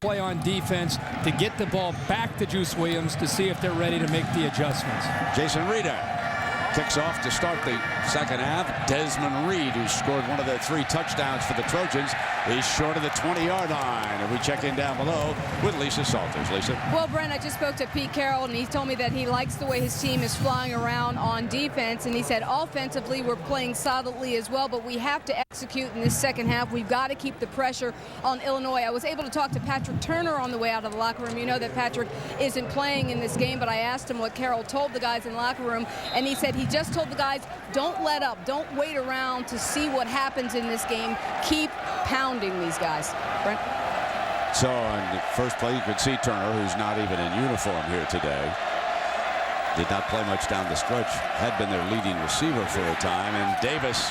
play on defense to get the ball back to Juice Williams to see if they're ready to make the adjustments. Jason Rita kicks off to start the second half. Desmond Reed, who scored one of the 3 touchdowns for the Trojans, is short of the 20-yard line. And we check in down below with Lisa Salters. Lisa? Well, Brent, I just spoke to Pete Carroll, and he told me that he likes the way his team is flying around on defense. And he said offensively we're playing solidly as well, but we have to execute in this second half. We've got to keep the pressure on Illinois. I was able to talk to Patrick Turner on the way out of the locker room. You know that Patrick isn't playing in this game, but I asked him what Carroll told the guys in the locker room, and he said he just told the guys, don't let up. Don't wait around to see what happens in this game. Keep pounding these guys. Brent? So on the first play, you could see Turner, who's not even in uniform here today. Did not play much down the stretch. Had been their leading receiver for a time. And Davis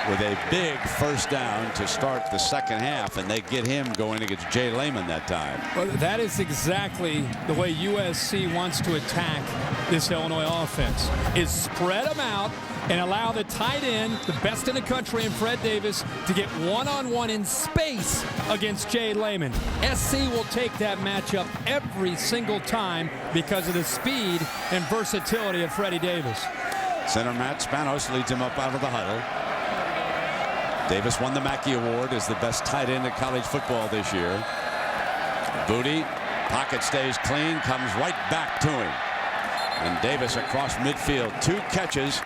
with a big first down to start the second half, and they get him going against Jay Lehman that time. Well, that is exactly the way USC wants to attack this Illinois offense, is spread them out and allow the tight end, the best in the country in Fred Davis, to get one-on-one in space against Jay Lehman. SC will take that matchup every single time because of the speed and versatility of Freddie Davis. Center Matt Spanos leads him up out of the huddle. Davis won the Mackey Award as the best tight end in college football this year. Booty, pocket stays clean, comes right back to him. And Davis across midfield, 2 catches,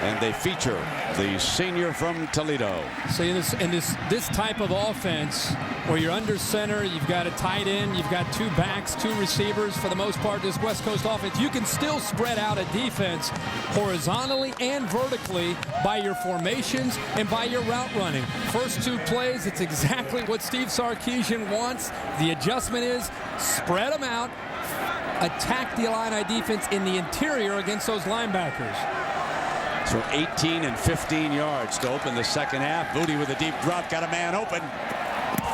and they feature the senior from Toledo. So in this type of offense, where you're under center, you've got a tight end, you've got 2 backs, 2 receivers, for the most part, this West Coast offense, you can still spread out a defense horizontally and vertically by your formations and by your route running. First 2 plays, it's exactly what Steve Sarkisian wants. The adjustment is spread them out, attack the Illini defense in the interior against those linebackers. So 18 and 15 yards to open the second half. Booty with a deep drop, got a man open.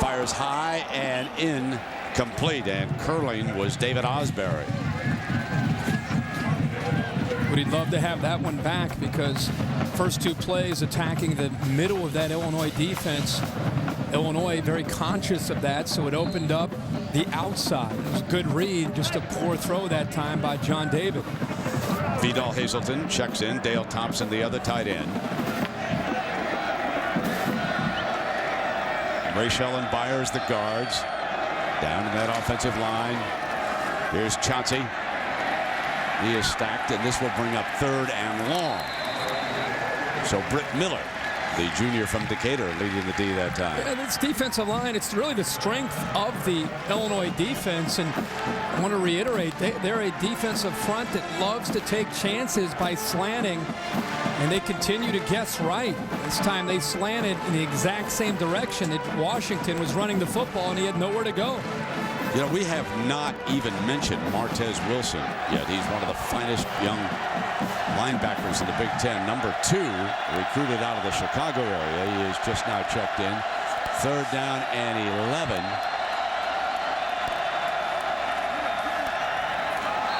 Fires high and in, complete, and curling was David Osbury. But he'd love to have that one back, because first 2 plays attacking the middle of that Illinois defense. Illinois very conscious of that, so it opened up the outside. It was a good read, just a poor throw that time by John David. Vidal Hazelton checks in. Dale Thompson, the other tight end. Rachel and Byers, the guards. Down in that offensive line. Here's Chauncey. He is stacked, and this will bring up 3rd and long. So Britt Miller, the junior from Decatur, leading the D that time. Yeah, this defensive line, it's really the strength of the Illinois defense. And I want to reiterate, they're a defensive front that loves to take chances by slanting, and they continue to guess right. This time they slanted in the exact same direction that Washington was running the football, and he had nowhere to go. You know, we have not even mentioned Martez Wilson yet. He's one of the finest young linebackers in the Big Ten. Number 2, recruited out of the Chicago area. He is just now checked in. 3rd down and 11.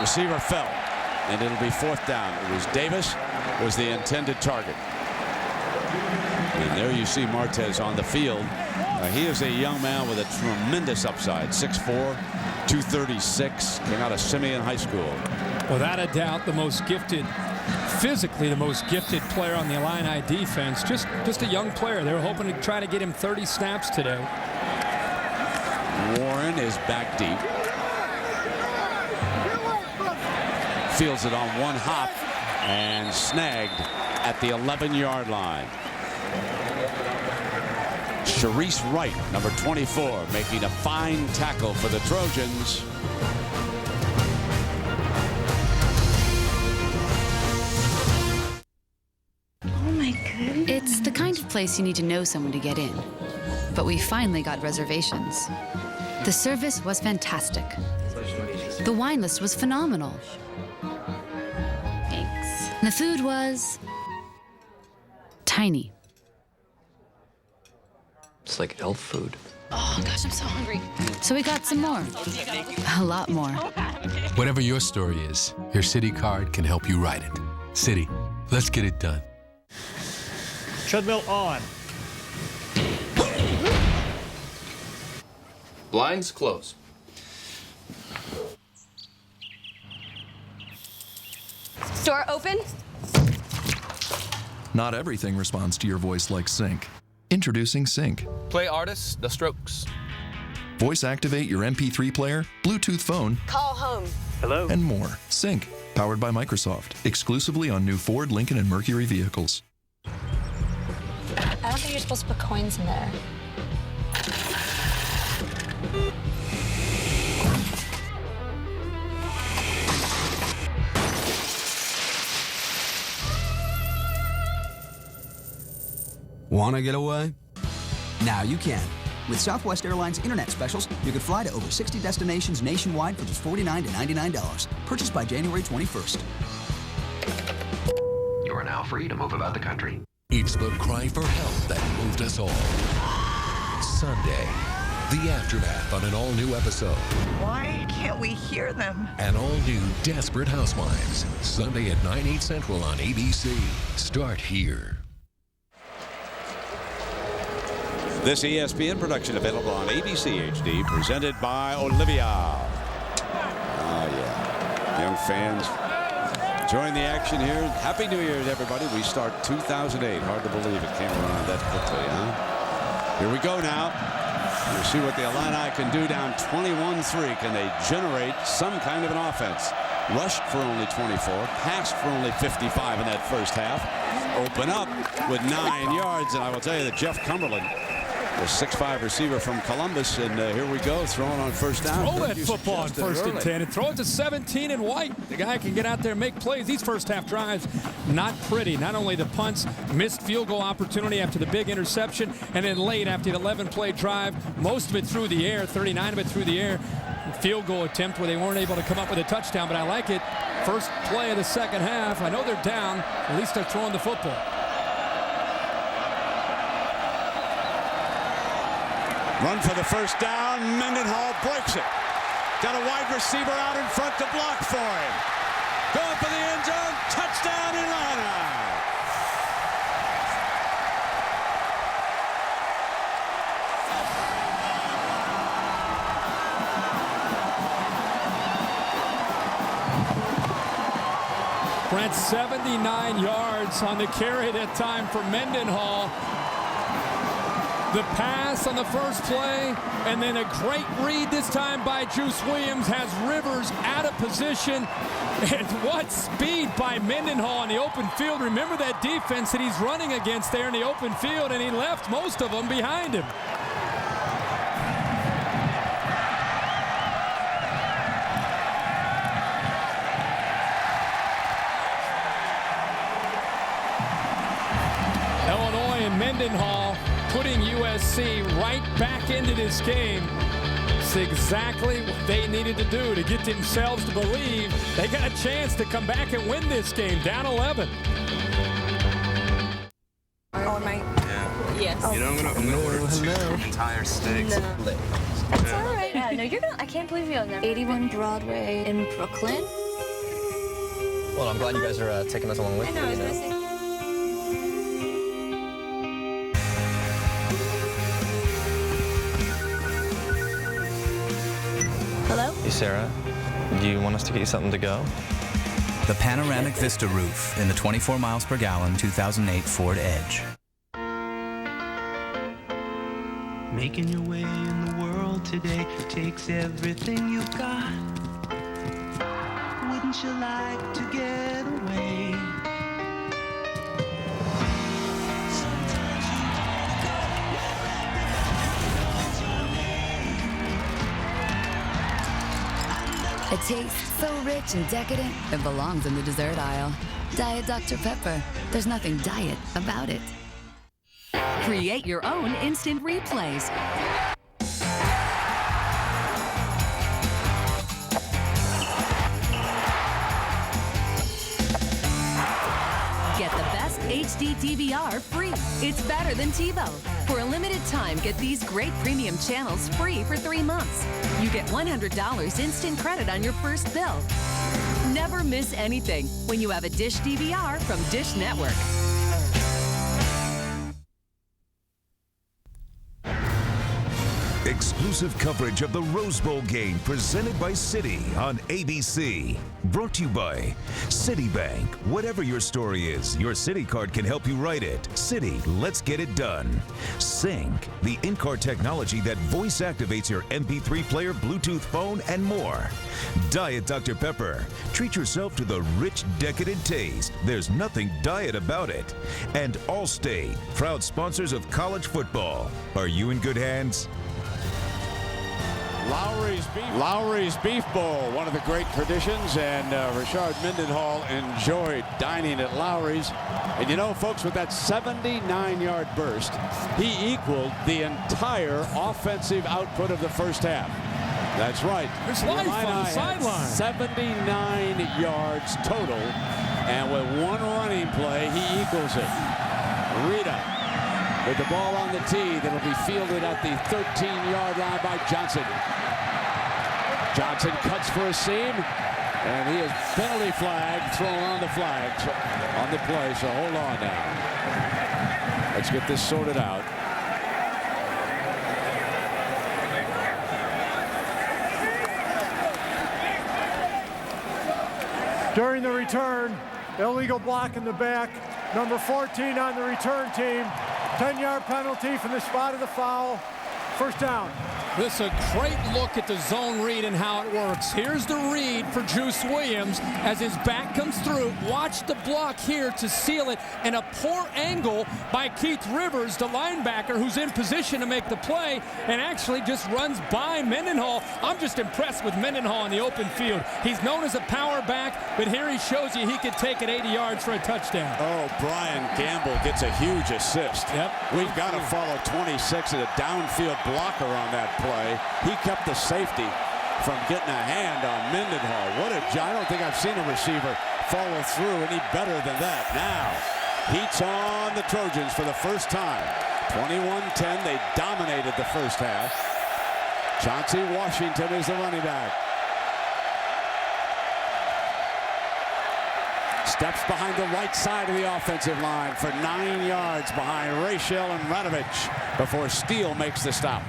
Receiver fell, and it'll be 4th down. It was Davis was the intended target. And there you see Martez on the field. He is a young man with a tremendous upside. 6'4", 236, came out of Simeon High School. Without a doubt, the most gifted, physically the most gifted player on the Illini defense. Just a young player. They were hoping to try to get him 30 snaps today. Warren is back deep. Fields it on one hop and snagged at the 11-yard line. Sharice Wright, number 24, making a fine tackle for the Trojans. Oh my goodness. It's the kind of place you need to know someone to get in. But we finally got reservations. The service was fantastic. The wine list was phenomenal. Thanks. And the food was tiny. It's like elf food. Oh, gosh, I'm so hungry. So we got some more. A lot more. Whatever your story is, your Citi card can help you write it. Citi, let's get it done. Treadmill on. Blinds close. Store open? Not everything responds to your voice like Sync. Introducing Sync. Play artists, The Strokes. Voice activate your MP3 player, Bluetooth phone, Call home. Hello? and more. Sync, powered by Microsoft, exclusively on new Ford, Lincoln, and Mercury vehicles. I don't think you're supposed to put coins in there. Want to get away? Now you can. With Southwest Airlines Internet Specials, you can fly to over 60 destinations nationwide for just $49 to $99. Purchased by January 21st. You are now free to move about the country. It's the cry for help that moved us all. Sunday, the aftermath on an all-new episode. Why can't we hear them? An all-new Desperate Housewives. Sunday at 9/8 Central on ABC. Start here. This ESPN production available on ABC HD, presented by Olivia. Oh, yeah. Young fans, join the action here. Happy New Year to everybody. We start 2008. Hard to believe it came around that quickly, huh? Here we go now. We'll see what the Illini can do down 21-3. Can they generate some kind of an offense? Rushed for only 24, passed for only 55 in that first half. Open up with 9 yards, and I will tell you that Jeff Cumberland, the 6'5" receiver from Columbus, and here we go, throwing on first down. Throw that football on 1st and 10 and throw it to 17 and White. The guy can get out there and make plays. These first half drives, not pretty. Not only the punts, missed field goal opportunity after the big interception, and then late after the 11-play drive, most of it through the air, 39 of it through the air. Field goal attempt where they weren't able to come up with a touchdown, but I like it. First play of the second half. I know they're down. At least they're throwing the football. Run for the first down. Mendenhall breaks it. Got a wide receiver out in front to block for him. Going for the end zone. Touchdown, Illini. Brent, 79 yards on the carry that time for Mendenhall. The pass on the first play, and then a great read this time by Juice Williams has Rivers out of position. And what speed by Mendenhall in the open field. Remember that defense that he's running against there in the open field, and he left most of them behind him. Illinois and Mendenhall putting USC right back into this game. It's exactly what they needed to do to get themselves to believe they got a chance to come back and win this game, down 11. Oh, my. Yeah. Yes. You know, I'm gonna order two entire steaks. No. It's all right. Yeah, no, you're gonna. I can't believe you'll never. 81 Broadway in Brooklyn. Well, I'm glad you guys are taking us along with you. I know, I was gonna say. Hello? Hey, Sarah, do you want us to get you something to go? The panoramic Vista roof in the 24 miles per gallon 2008 Ford Edge. Making your way in the world today takes everything you've got. Wouldn't you like to get away? A taste so rich and decadent, it belongs in the dessert aisle. Diet Dr. Pepper. There's nothing diet about it. Create your own instant replays. Get the best HD DVR free. It's better than TiVo. For a limited time, get these great premium channels free for 3 months. You get $100 instant credit on your first bill. Never miss anything when you have a Dish DVR from Dish Network. exclusive coverage of the Rose Bowl game presented by Citi on ABC. Brought to you by Citibank. Whatever your story is, your Citi card can help you write it. Citi, let's get it done. Sync, the in-car technology that voice activates your MP3 player, Bluetooth phone, and more. Diet Dr. Pepper. Treat yourself to the rich, decadent taste. There's nothing diet about it. And Allstate, proud sponsors of college football. Are you in good hands? Lowry's Beef Bowl, one of the great traditions, and Richard Mendenhall enjoyed dining at Lowry's. And you know, folks, with that 79-yard burst, he equaled the entire offensive output of the first half. That's right. There's life on the sideline. 79 yards total, and with one running play, he equals it. Rita with the ball on the tee that'll be fielded at the 13-yard line by Johnson. Johnson cuts for a seam, and he is penalty flag thrown on the flag on the play, so hold on now. Let's get this sorted out. During the return, illegal block in the back, number 14 on the return team. 10-yard penalty from the spot of the foul. First down. This is a great look at the zone read and how it works. Here's the read for Juice Williams as his back comes through. Watch the block here to seal it, and a poor angle by Keith Rivers, the linebacker, who's in position to make the play and actually just runs by Mendenhall. I'm just impressed with Mendenhall in the open field. He's known as a power back, but here he shows you he could take it 80 yards for a touchdown. Oh, Brian Gamble gets a huge assist. Yep. We've got to follow 26 as a downfield blocker on that play. He kept the safety from getting a hand on Mendenhall. What a job. I don't think I've seen a receiver follow through any better than that. Now, heat's on the Trojans for the first time. 21-10. They dominated the first half. Chauncey Washington is the running back. Steps behind the right side of the offensive line for 9 yards behind Rachel and Radovich before Steele makes the stop.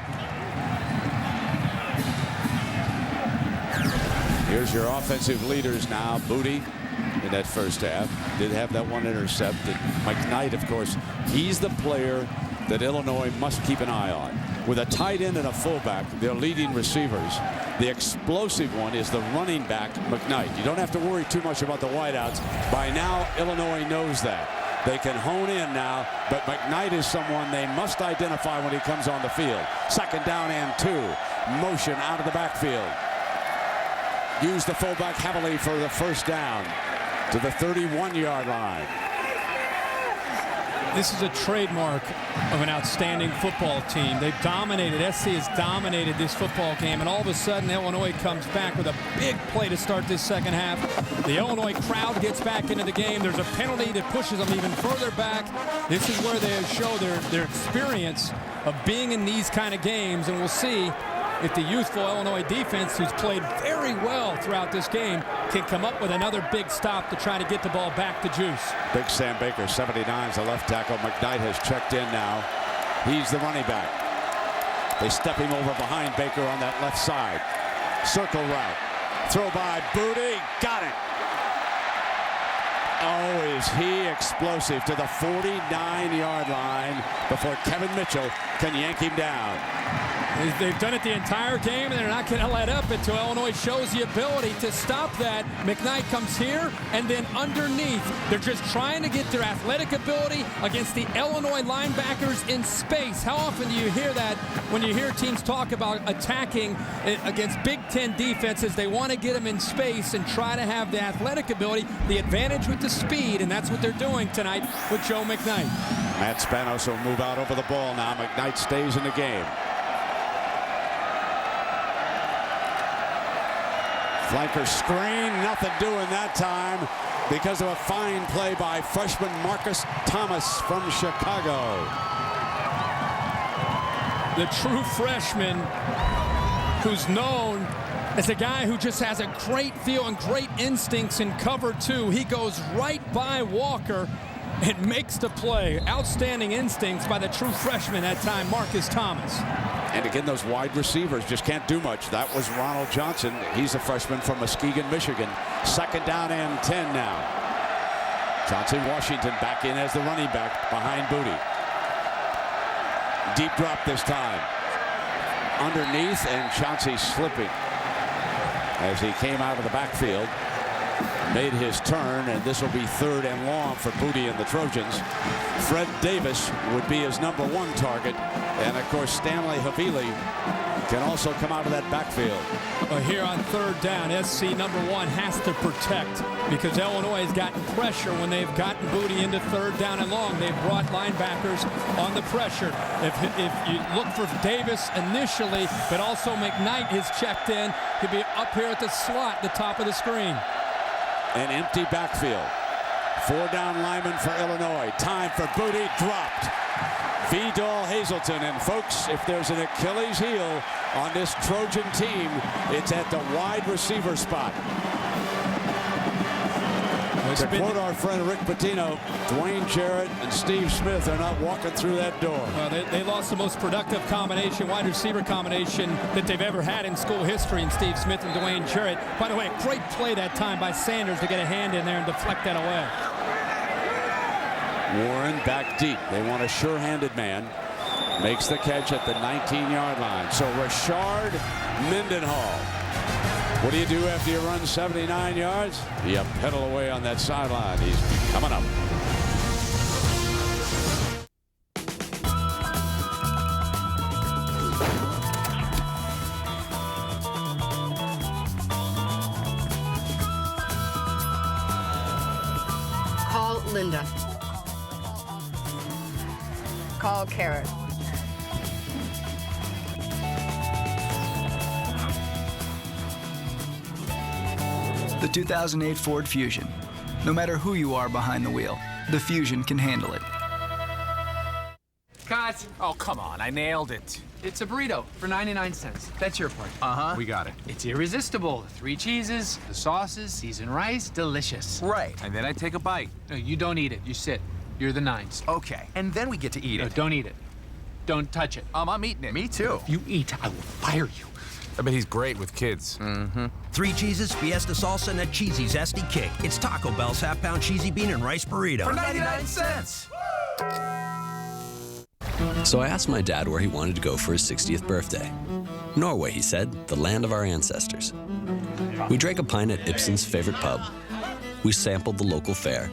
Here's your offensive leaders now. Booty in that first half did have that one intercepted. McKnight, of course, he's the player that Illinois must keep an eye on. With a tight end and a fullback, their leading receivers. The explosive one is the running back, McKnight. You don't have to worry too much about the wideouts. By now, Illinois knows that. They can hone in now, but McKnight is someone they must identify when he comes on the field. Second down and 2. Motion out of the backfield. Use the fullback heavily for the first down to the 31-yard line. This is a trademark of an outstanding football team. They've dominated. SC has dominated this football game, and all of a sudden Illinois comes back with a big play to start this second half. The Illinois crowd gets back into the game. There's a penalty that pushes them even further back. This is where they show their experience of being in these kind of games, and we'll see if the youthful Illinois defense, who's played very well throughout this game, can come up with another big stop to try to get the ball back to Juice. Big Sam Baker, 79, is the left tackle. McKnight has checked in now. He's the running back. They step him over behind Baker on that left side. Circle route. Throw by Booty. Got it. Oh, is he explosive to the 49-yard line before Kevin Mitchell can yank him down. They've done it the entire game, and they're not going to let up until Illinois shows the ability to stop that. McKnight comes here and then underneath. They're just trying to get their athletic ability against the Illinois linebackers in space. How often do you hear that when you hear teams talk about attacking against Big Ten defenses? They want to get them in space and try to have the athletic ability, the advantage with the speed, and that's what they're doing tonight with Joe McKnight. Matt Spanos will move out over the ball now. McKnight stays in the game. Flanker screen, nothing doing that time because of a fine play by freshman Marcus Thomas from Chicago. The true freshman who's known as a guy who just has a great feel and great instincts in cover 2. He goes right by Walker and makes the play. Outstanding instincts by the true freshman that time, Marcus Thomas. And again, those wide receivers just can't do much. That was Ronald Johnson. He's a freshman from Muskegon, Michigan. 2nd down and 10 now. Johnson Washington back in as the running back behind Booty. Deep drop this time. Underneath, and Chauncey slipping as he came out of the backfield. Made his turn, and this will be 3rd and long for Booty and the Trojans. Fred Davis would be his #1 target, and of course Stanley Havili can also come out of that backfield. Here on 3rd down, SC #1 has to protect, because Illinois has gotten pressure when they've gotten Booty into 3rd down and long. They've brought linebackers on the pressure. If you look for Davis initially, but also McKnight has checked in, he'll be up here at the slot, the top of the screen. An empty backfield. 4 down lineman for Illinois. Time for Booty, dropped. Vidal Hazelton, and folks, if there's an Achilles heel on this Trojan team, it's at the wide receiver spot. To quote our friend Rick Pitino, Dwayne Jarrett and Steve Smith are not walking through that door. Well, they lost the most productive combination, wide receiver combination that they've ever had in school history in Steve Smith and Dwayne Jarrett. By the way, a great play that time by Sanders to get a hand in there and deflect that away. Warren back deep. They want a sure-handed man. Makes the catch at the 19-yard line. So Rashard Mendenhall. What do you do after you run 79 yards? You pedal away on that sideline. He's coming up. Call Linda. Call Garrett. The 2008 Ford Fusion. No matter who you are behind the wheel, the Fusion can handle it. Cut! Oh, come on, I nailed it. It's a burrito for 99 cents. That's your part. Uh-huh. We got it. It's irresistible. 3 cheeses, the sauces, seasoned rice, delicious. Right. And then I take a bite. No, you don't eat it. You sit. You're the 9s. Okay. And then we get to eat it. No, don't eat it. Don't touch it. I'm eating it. Me too. If you eat, I will fire you. I bet he's great with kids. Mm-hmm. 3 cheeses, fiesta salsa, and a cheesy zesty kick. It's Taco Bell's half-pound cheesy bean and rice burrito. For 99 cents! So I asked my dad where he wanted to go for his 60th birthday. Norway, he said, the land of our ancestors. We drank a pint at Ibsen's favorite pub. We sampled the local fare.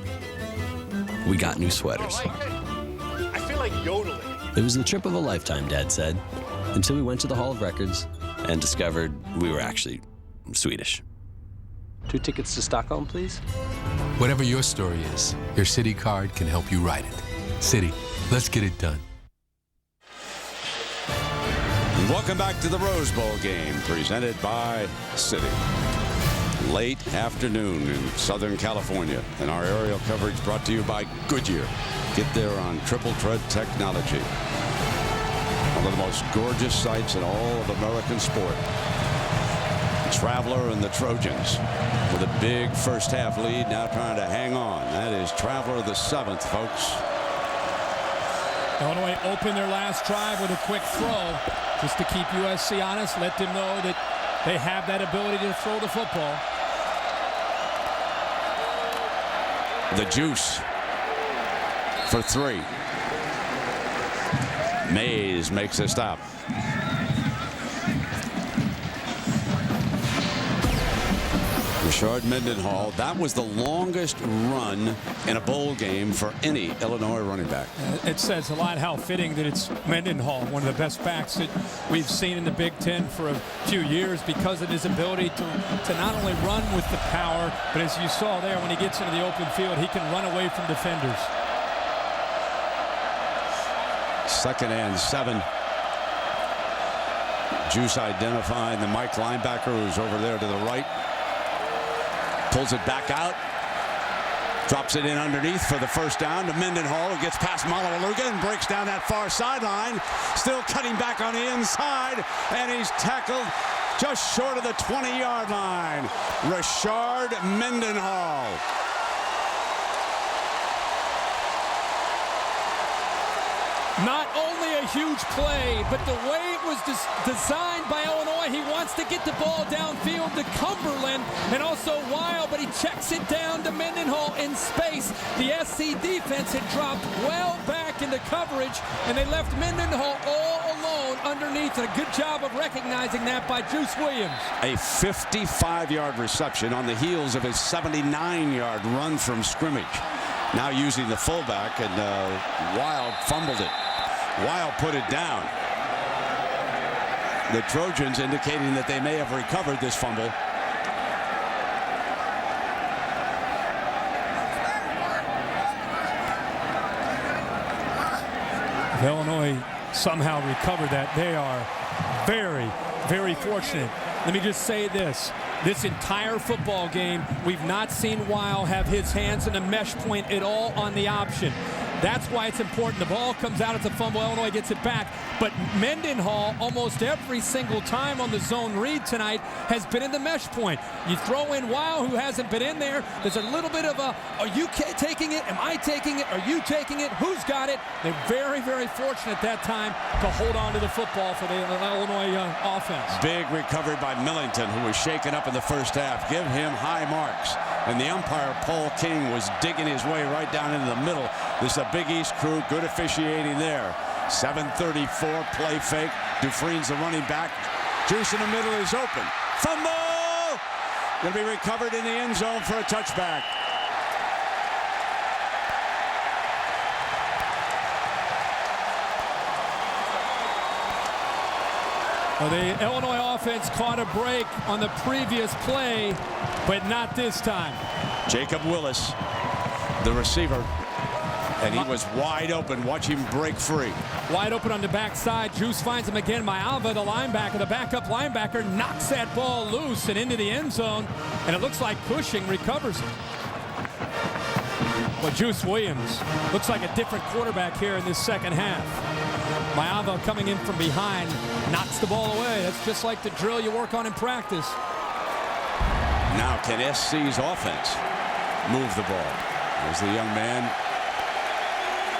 We got new sweaters. I feel like yodeling. It was the trip of a lifetime, Dad said, until we went to the Hall of Records and discovered we were actually Swedish. 2 tickets to Stockholm, please? Whatever your story is, your Citi card can help you write it. Citi, let's get it done. Welcome back to the Rose Bowl game, presented by Citi. Late afternoon in Southern California, and our aerial coverage brought to you by Goodyear. Get there on triple tread technology. One of the most gorgeous sights in all of American sport. Traveler and the Trojans with a big first half lead, now trying to hang on. That is Traveler the 7th, folks. Illinois opened their last drive with a quick throw just to keep USC honest, let them know that they have that ability to throw the football. The juice for 3. Mays makes a stop. Rashard Mendenhall, that was the longest run in a bowl game for any Illinois running back. It says a lot how fitting that it's Mendenhall, one of the best backs that we've seen in the Big Ten for a few years, because of his ability to not only run with the power, but as you saw there, when he gets into the open field, he can run away from defenders. 2nd and 7. Juice identifying the Mike linebacker who's over there to the right. Pulls it back out. Drops it in underneath for the first down to Mendenhall, who gets past Malawaluga and breaks down that far sideline. Still cutting back on the inside, and he's tackled just short of the 20-yard line. Rashard Mendenhall. Not only a a huge play, but the way it was designed by Illinois, he wants to get the ball downfield to Cumberland and also Weil, but he checks it down to Mendenhall in space. The SC defense had dropped well back into coverage, and they left Mendenhall all alone underneath. And a good job of recognizing that by Juice Williams. A 55-yard reception on the heels of his 79-yard run from scrimmage. Now using the fullback, and Weil fumbled it. Weil put it down. The Trojans indicating that they may have recovered this fumble. If Illinois somehow recovered that, they are very, very fortunate. Let me just say this. This entire football game, we've not seen Weil have his hands in a mesh point at all on the option. That's why it's important. The ball comes out, it's a fumble. Illinois gets it back. But Mendenhall, almost every single time on the zone read tonight, has been in the mesh point. You throw in Weil, who hasn't been in there. There's a little bit of a, are you taking it? Am I taking it? Are you taking it? Who's got it? They're very, very fortunate that time to hold on to the football for the Illinois offense. Big recovery by Millington, who was shaken up in the first half. Give him high marks. And the umpire, Paul King, was digging his way right down into the middle. This is a Big East crew. Good officiating there. 7:34, play fake. Dufresne's the running back. Juice in the middle is open. Fumble! Going to be recovered in the end zone for a touchback. Well, the Illinois offense caught a break on the previous play, but not this time. Jacob Willis, the receiver, and he was wide open. Watch him break free. Wide open on the backside. Juice finds him again. Maiava, the linebacker, the backup linebacker, knocks that ball loose and into the end zone, and it looks like Cushing recovers it. Well, Juice Williams looks like a different quarterback here in this second half. Maiava coming in from behind, knocks the ball away. That's just like the drill you work on in practice. Now can SC's offense move the ball? There's the young man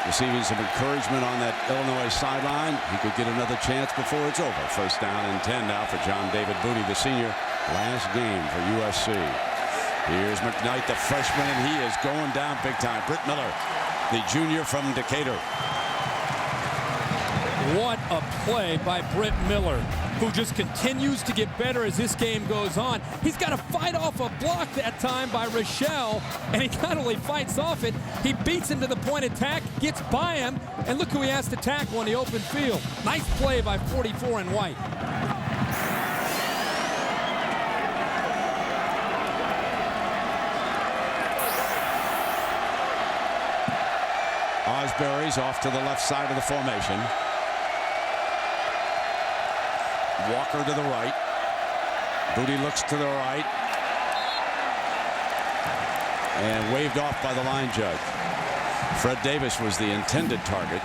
receiving some encouragement on that Illinois sideline. He could get another chance before it's over. First down and 10 now for John David Booty, the senior. Last game for USC. Here's McKnight, the freshman, and he is going down big time. Britt Miller, the junior from Decatur. What a play by Britt Miller, who just continues to get better as this game goes on. He's got to fight off a block that time by Rochelle, and he not only fights off it, he beats him to the point of attack, gets by him, and look who he has to tackle on the open field. Nice play by 44 in white. Osbury's off to the left side of the formation. Walker to the right. Booty looks to the right. And waved off by the line judge. Fred Davis was the intended target.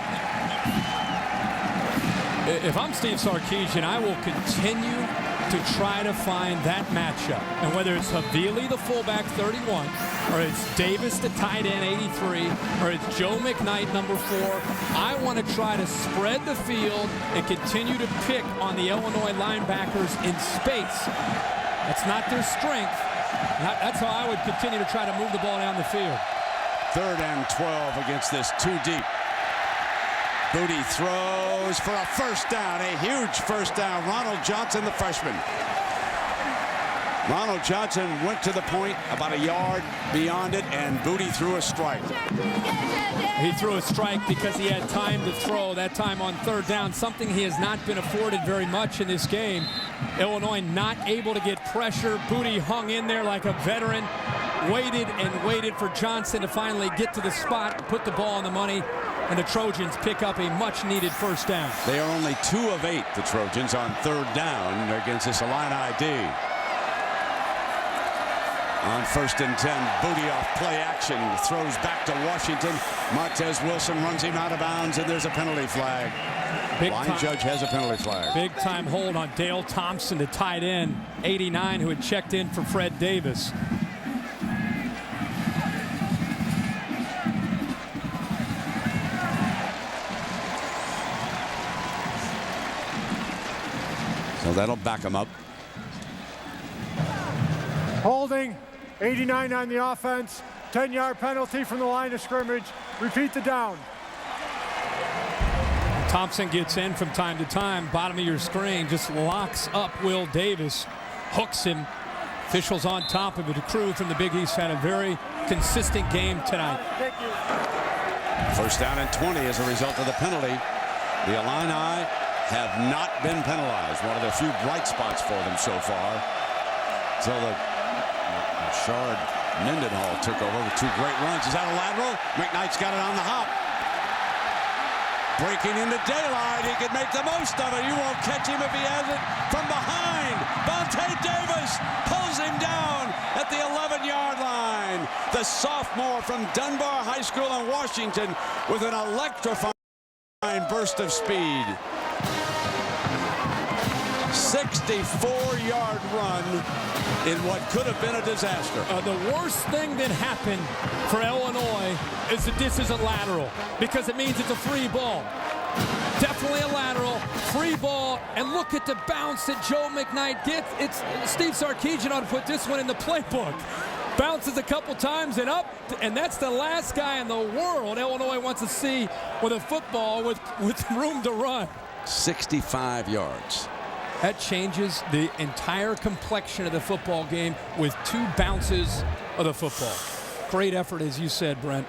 If I'm Steve Sarkisian, I will continue to try to find that matchup. And whether it's Havili, the fullback, 31, or it's Davis, the tight end, 83, or it's Joe McKnight, number 4, I want to try to spread the field and continue to pick on the Illinois linebackers in space. That's not their strength. That's how I would continue to try to move the ball down the field. 3rd and 12 against this too deep. Booty throws for a first down, a huge first down. Ronald Johnson, the freshman. Ronald Johnson went to the point about a yard beyond it, and Booty threw a strike. He threw a strike because he had time to throw, that time on 3rd down, something he has not been afforded very much in this game. Illinois not able to get pressure. Booty hung in there like a veteran, waited and waited for Johnson to finally get to the spot, put the ball on the money, and the Trojans pick up a much-needed first down. They are only 2 of 8, the Trojans, on 3rd down against this Illini D. On 1st and 10, Booty off play action, throws back to Washington. Martez Wilson runs him out of bounds, and there's a penalty flag. Line judge has a penalty flag. Big-time hold on Dale Thompson, the tight end, 89, who had checked in for Fred Davis. that'll back him up. Holding, 89 on the offense, 10-yard penalty from the line of scrimmage. Repeat the down. Thompson gets in from time to time. Bottom of your screen, just locks up Will Davis, hooks him. Officials on top of it. The crew from the Big East had a very consistent game tonight. First down and 20 as a result of the penalty. The Illini have not been penalized. One of the few bright spots for them so far. So the Shard Mendenhall took over with 2 great runs. Is that a lateral? McKnight's got it on the hop. Breaking into daylight. He can make the most of it. You won't catch him if he has it from behind. Vontae Davis pulls him down at the 11-yard line. The sophomore from Dunbar High School in Washington with an electrifying burst of speed. 64-yard run in what could have been a disaster. The worst thing that happened for Illinois is that this is a lateral, because it means it's a free ball. Definitely a lateral, free ball, and look at the bounce that Joe McKnight gets. It's Steve Sarkisian ought to put this one in the playbook. Bounces a couple times and up, and that's the last guy in the world Illinois wants to see with a football with room to run. 65 yards. That changes the entire complexion of the football game with 2 bounces of the football. Great effort, as you said, Brent,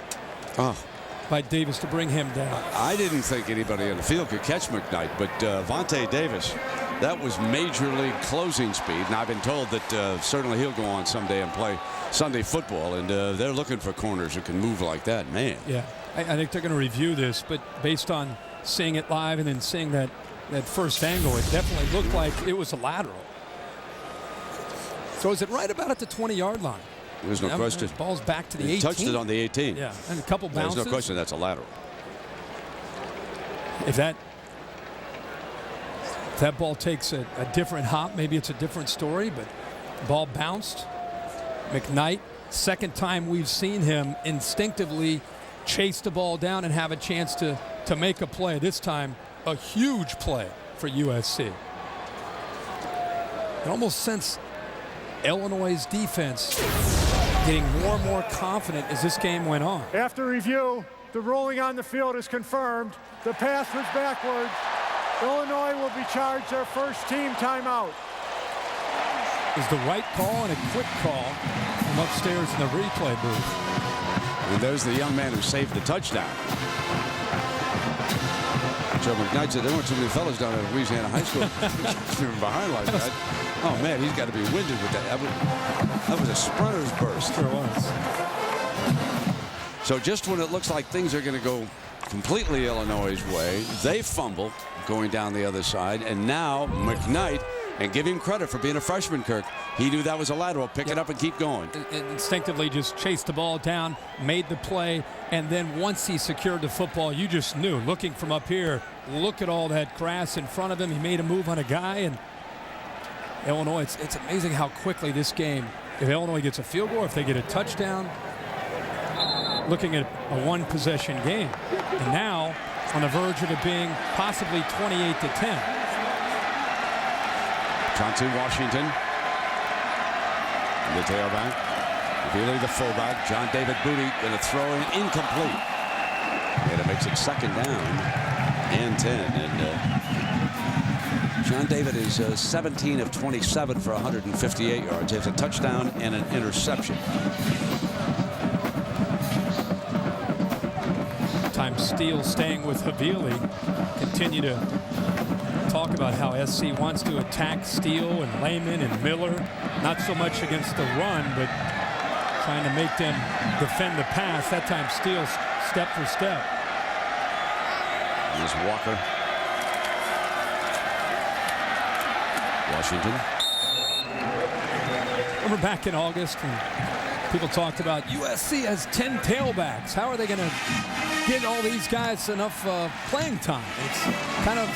by Davis to bring him down. I didn't think anybody in the field could catch McKnight, but Vontae Davis, that was major league closing speed. And I've been told that certainly he'll go on someday and play Sunday football, and they're looking for corners who can move like that, man. Yeah, I think they're going to review this, but based on seeing it live and then seeing that first angle, it definitely looked like it was a lateral. So is it right about at the 20-yard line? There's no question. Ball's back to the 18. He touched it on the 18. Yeah, and a couple bounces. There's no question that's a lateral. If that ball takes a different hop, maybe it's a different story, but the ball bounced. McKnight, second time we've seen him instinctively chase the ball down and have a chance to make a play. This time, a huge play for USC. I almost sense Illinois' defense getting more and more confident as this game went on. After review, the ruling on the field is confirmed. The pass was backwards. Illinois will be charged their first team timeout. Is the right call and a quick call from upstairs in the replay booth. And there's the young man who saved the touchdown. Joe McKnight said there weren't too many fellas down at Louisiana High School behind like that. Oh man, he's got to be winded with that. That was a sprinter's burst. Sure was. So just when it looks like things are going to go completely Illinois' way, they fumble going down the other side, and now McKnight, and give him credit for being a freshman, Kirk. He knew that was a lateral. Pick it up and keep going. Instinctively just chased the ball down, made the play, and then once he secured the football, you just knew, looking from up here, look at all that grass in front of him. He made a move on a guy, and Illinois, it's amazing how quickly this game, if Illinois gets a field goal, if they get a touchdown, looking at a one-possession game. And now on the verge of it being possibly 28-10. Johnson, Washington, the tailback. Really the fullback. John David Booty going to throw in incomplete. And it makes it second down and 10. And John David is 17 of 27 for 158 yards. He has a touchdown and an interception. Time Steele staying with Havili. Continue to talk about how SC wants to attack Steele and Lehman and Miller. Not so much against the run, but trying to make them defend the pass. That time Steele step for step. Here's Walker. Washington. Remember back in August when people talked about USC has 10 tailbacks. How are they going to get all these guys enough playing time? It's kind of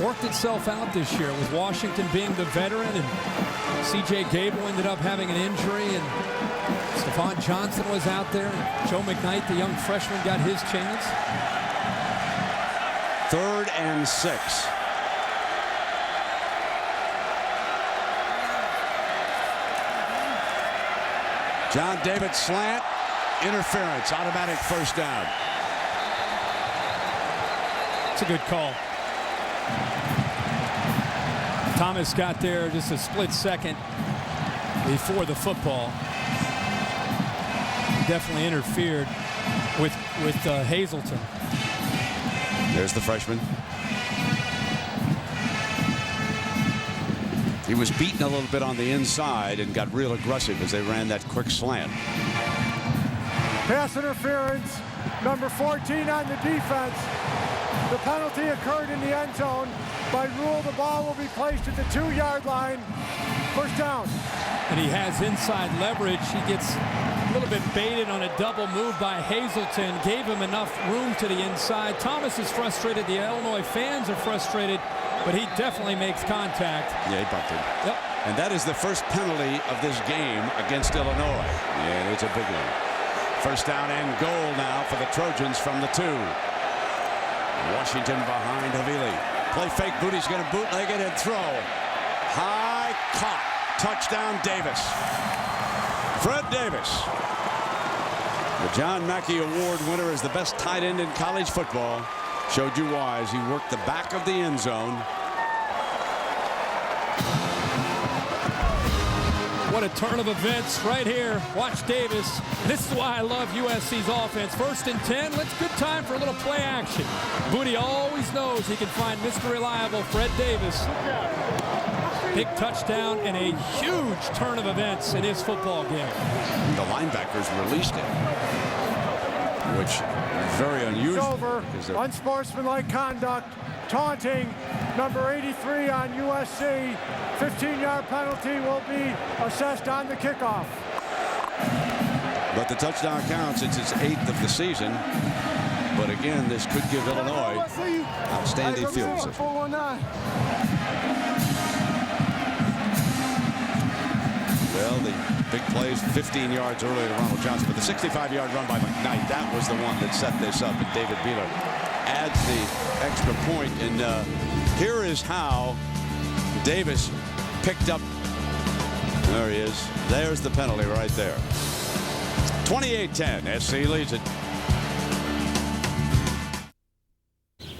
worked itself out this year with Washington being the veteran, and C.J. Gable ended up having an injury, and Stephon Johnson was out there, and Joe McKnight, the young freshman, got his chance. 3rd and 6. John David slant, interference, automatic first down. It's a good call. Thomas got there just a split second before the football. Definitely interfered with Hazelton. There's the freshman. He was beaten a little bit on the inside and got real aggressive as they ran that quick slant. Pass interference, number 14 on the defense. The penalty occurred in the end zone. By rule, the ball will be placed at the 2-yard line. First down. And he has inside leverage. He gets a little bit baited on a double move by Hazelton. Gave him enough room to the inside. Thomas is frustrated. The Illinois fans are frustrated. But he definitely makes contact. Yeah, he bumped him. Yep. And that is the first penalty of this game against Illinois. Yeah, it's a big one. First down and goal now for the Trojans from the 2. Washington behind Havili. Play fake. Booty's going to bootleg it and throw. High caught. Touchdown Davis. Fred Davis. The John Mackey Award winner is the best tight end in college football. Showed you why as he worked the back of the end zone. What a turn of events right here. Watch Davis. This is why I love USC's offense. 1st and 10. Let's good time for a little play action. Booty always knows he can find Mr. Reliable Fred Davis. Big touchdown and a huge turn of events in his football game. The linebackers released it, which very unusual. It's over. Unsportsmanlike conduct, taunting, number 83 on USC. 15-yard penalty will be assessed on the kickoff. But the touchdown counts. It's its 8th of the season. But again, this could give Illinois outstanding field position. Well, the big plays 15 yards earlier to Ronald Johnson, but the 65-yard run by McKnight, that was the one that set this up, and David Beeler adds the extra point. And here is how Davis picked up. There he is. There's the penalty right there. 28-10. SC leads it.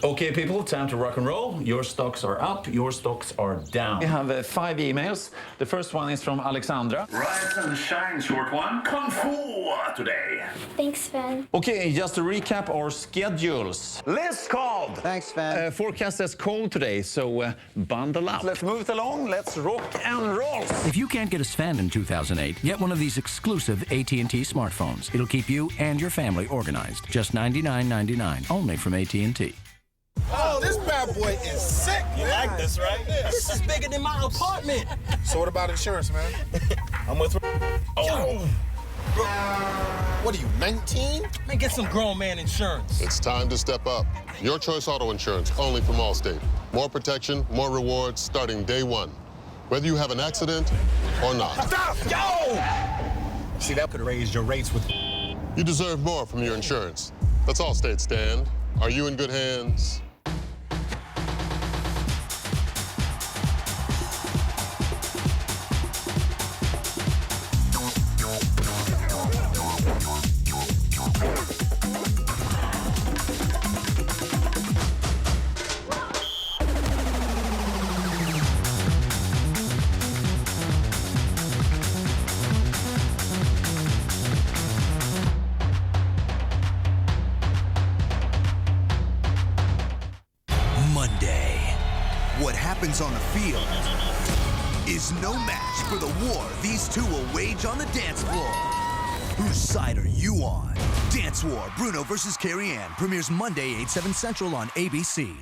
Okay, people, time to rock and roll. Your stocks are up, your stocks are down. We have 5 emails. The first one is from Alexandra. Rise and shine, short one. Kung Fu today. Thanks, Sven. Okay, just to recap our schedules. List called. Thanks, Sven. Forecast is cold today, so bundle up. Let's move it along. Let's rock and roll. If you can't get a Sven in 2008, get one of these exclusive AT&T smartphones. It'll keep you and your family organized. Just $99.99, only from AT&T. Oh, this bad boy is sick, man. You like this, right? Yeah. This is bigger than my apartment. So what about insurance, man? I'm with... Oh. What are you, 19? Man, get some grown man insurance. It's time to step up. Your Choice Auto Insurance, only from Allstate. More protection, more rewards, starting day one. Whether you have an accident or not. Stop! Yo! See, that could raise your rates with... You deserve more from your insurance. That's Allstate, Stan. Are you in good hands? On the field is no match for the war these two will wage on the dance floor. Whose side are you on? Dance War, Bruno versus Cary Ann, premieres Monday, 8/7 Central on ABC.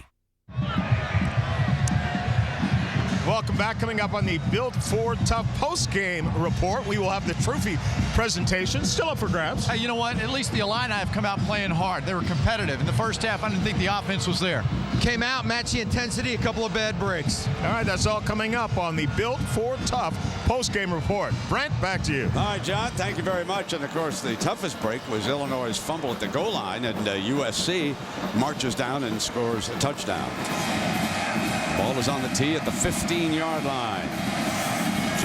Welcome back. Coming up on the Built for Tough post-game report, we will have the trophy presentation still up for grabs. Hey, you know what? At least the Illini have come out playing hard. They were competitive. In the first half, I didn't think the offense was there. Came out, matched the intensity, a couple of bad breaks. All right, that's all coming up on the Built for Tough post-game report. Brent, back to you. All right, John, thank you very much. And, of course, the toughest break was Illinois' fumble at the goal line, and USC marches down and scores a touchdown. Ball is on the tee at the 15-yard line.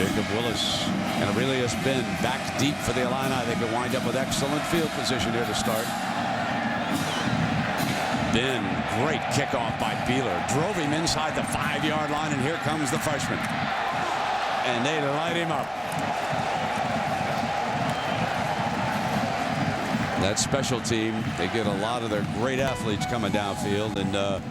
Jacob Willis, and it really has been back deep for the Illini. They can wind up with excellent field position here to start. Ben, great kickoff by Beeler. Drove him inside the 5-yard line, and here comes the freshman. And they light him up. That special team, they get a lot of their great athletes coming downfield, and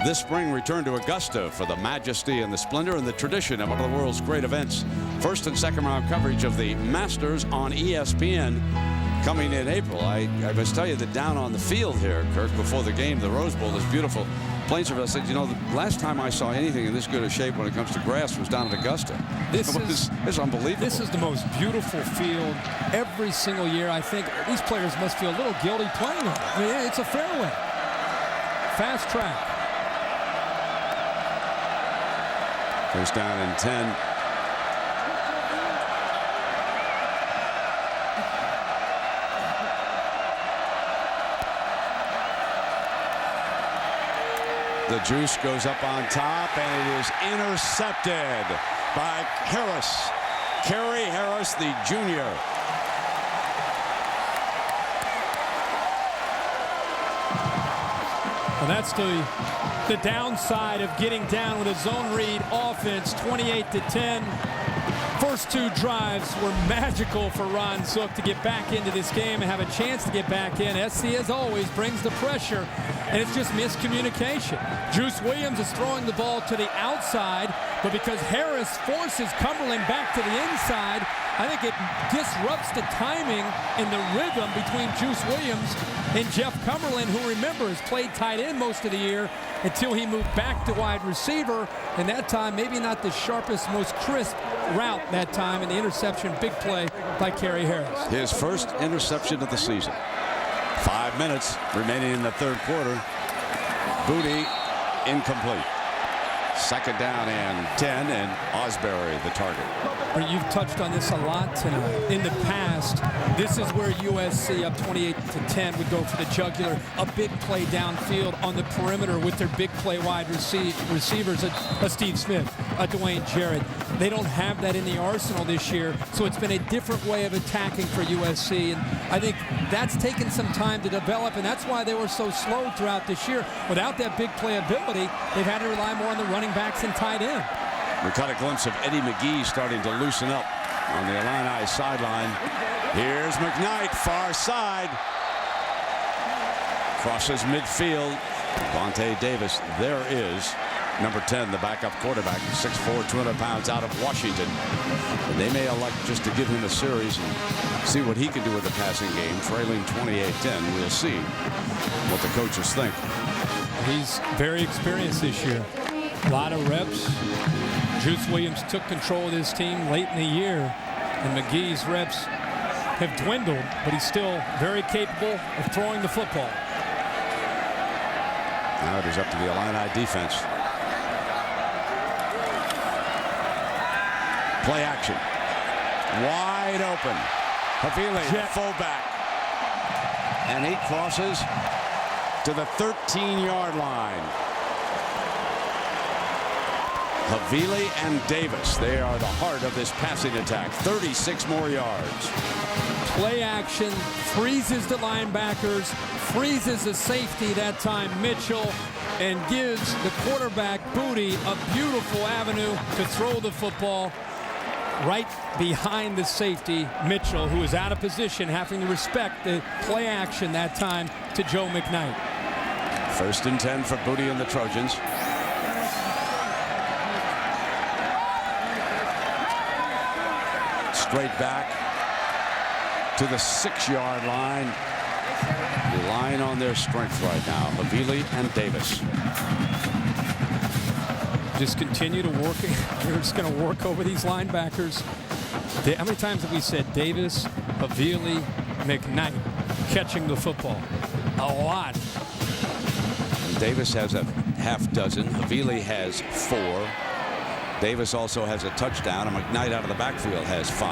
this spring returned to Augusta for the majesty and the splendor and the tradition of one of the world's great events. First and second round coverage of the Masters on ESPN coming in April. I must tell you that down on the field here, Kirk, before the game, the Rose Bowl is beautiful. Plainsboro said, you know, the last time I saw anything in this good a shape when it comes to grass was down at Augusta. This is unbelievable. This is the most beautiful field every single year. I think these players must feel a little guilty playing on it. I mean, it's a fairway. Fast track. First down and 10. The juice goes up on top, and it is intercepted by Harris. Cary Harris, the junior. And that's the downside of getting down with a zone read offense, 28-10. First two drives were magical for Ron Zook to get back into this game and have a chance to get back in. SC, as always, brings the pressure, and it's just miscommunication. Juice Williams is throwing the ball to the outside, but because Harris forces Cumberland back to the inside, I think it disrupts the timing and the rhythm between Juice Williams and Jeff Cumberland, who, remember, has played tight end most of the year until he moved back to wide receiver. And that time, maybe not the sharpest, most crisp route that time, and the interception, big play by Cary Harris. His first interception of the season. 5 minutes remaining in the third quarter. Booty incomplete. Second down and 10, and Osbury the target. You've touched on this a lot tonight. In the past, this is where USC up 28-10 would go for the jugular. A big play downfield on the perimeter with their big play wide receivers, a Steve Smith, a Dwayne Jarrett. They don't have that in the arsenal this year, so it's been a different way of attacking for USC. And I think that's taken some time to develop, and that's why they were so slow throughout this year. Without that big play ability, they've had to rely more on the running backs and tight end. We caught a glimpse of Eddie McGee starting to loosen up on the Illini sideline. Here's McKnight, far side. Crosses midfield. Vontae Davis, there is number 10, the backup quarterback, 6'4", 200 pounds out of Washington. And they may elect just to give him a series and see what he can do with the passing game. Trailing 28-10. We'll see what the coaches think. He's very experienced this year. A lot of reps. Juice Williams took control of this team late in the year, and McGee's reps have dwindled, but he's still very capable of throwing the football. Now it is up to the Illini defense. Play action. Wide open. Havili, fullback. And he crosses to the 13-yard line. Havili and Davis, they are the heart of this passing attack. 36 more yards. Play action, freezes the linebackers, freezes the safety that time, Mitchell, and gives the quarterback, Booty, a beautiful avenue to throw the football right behind the safety, Mitchell, who is out of position, having to respect the play action that time to Joe McKnight. First and 10 for Booty and the Trojans. Straight back to the 6-yard line. Relying on their strength right now, Havili and Davis. Just continue to work. You're just going to work over these linebackers. How many times have we said Davis, Havili, McKnight catching the football? A lot. Davis has a half dozen. Havili has 4. Davis also has a touchdown, and McKnight out of the backfield has 5.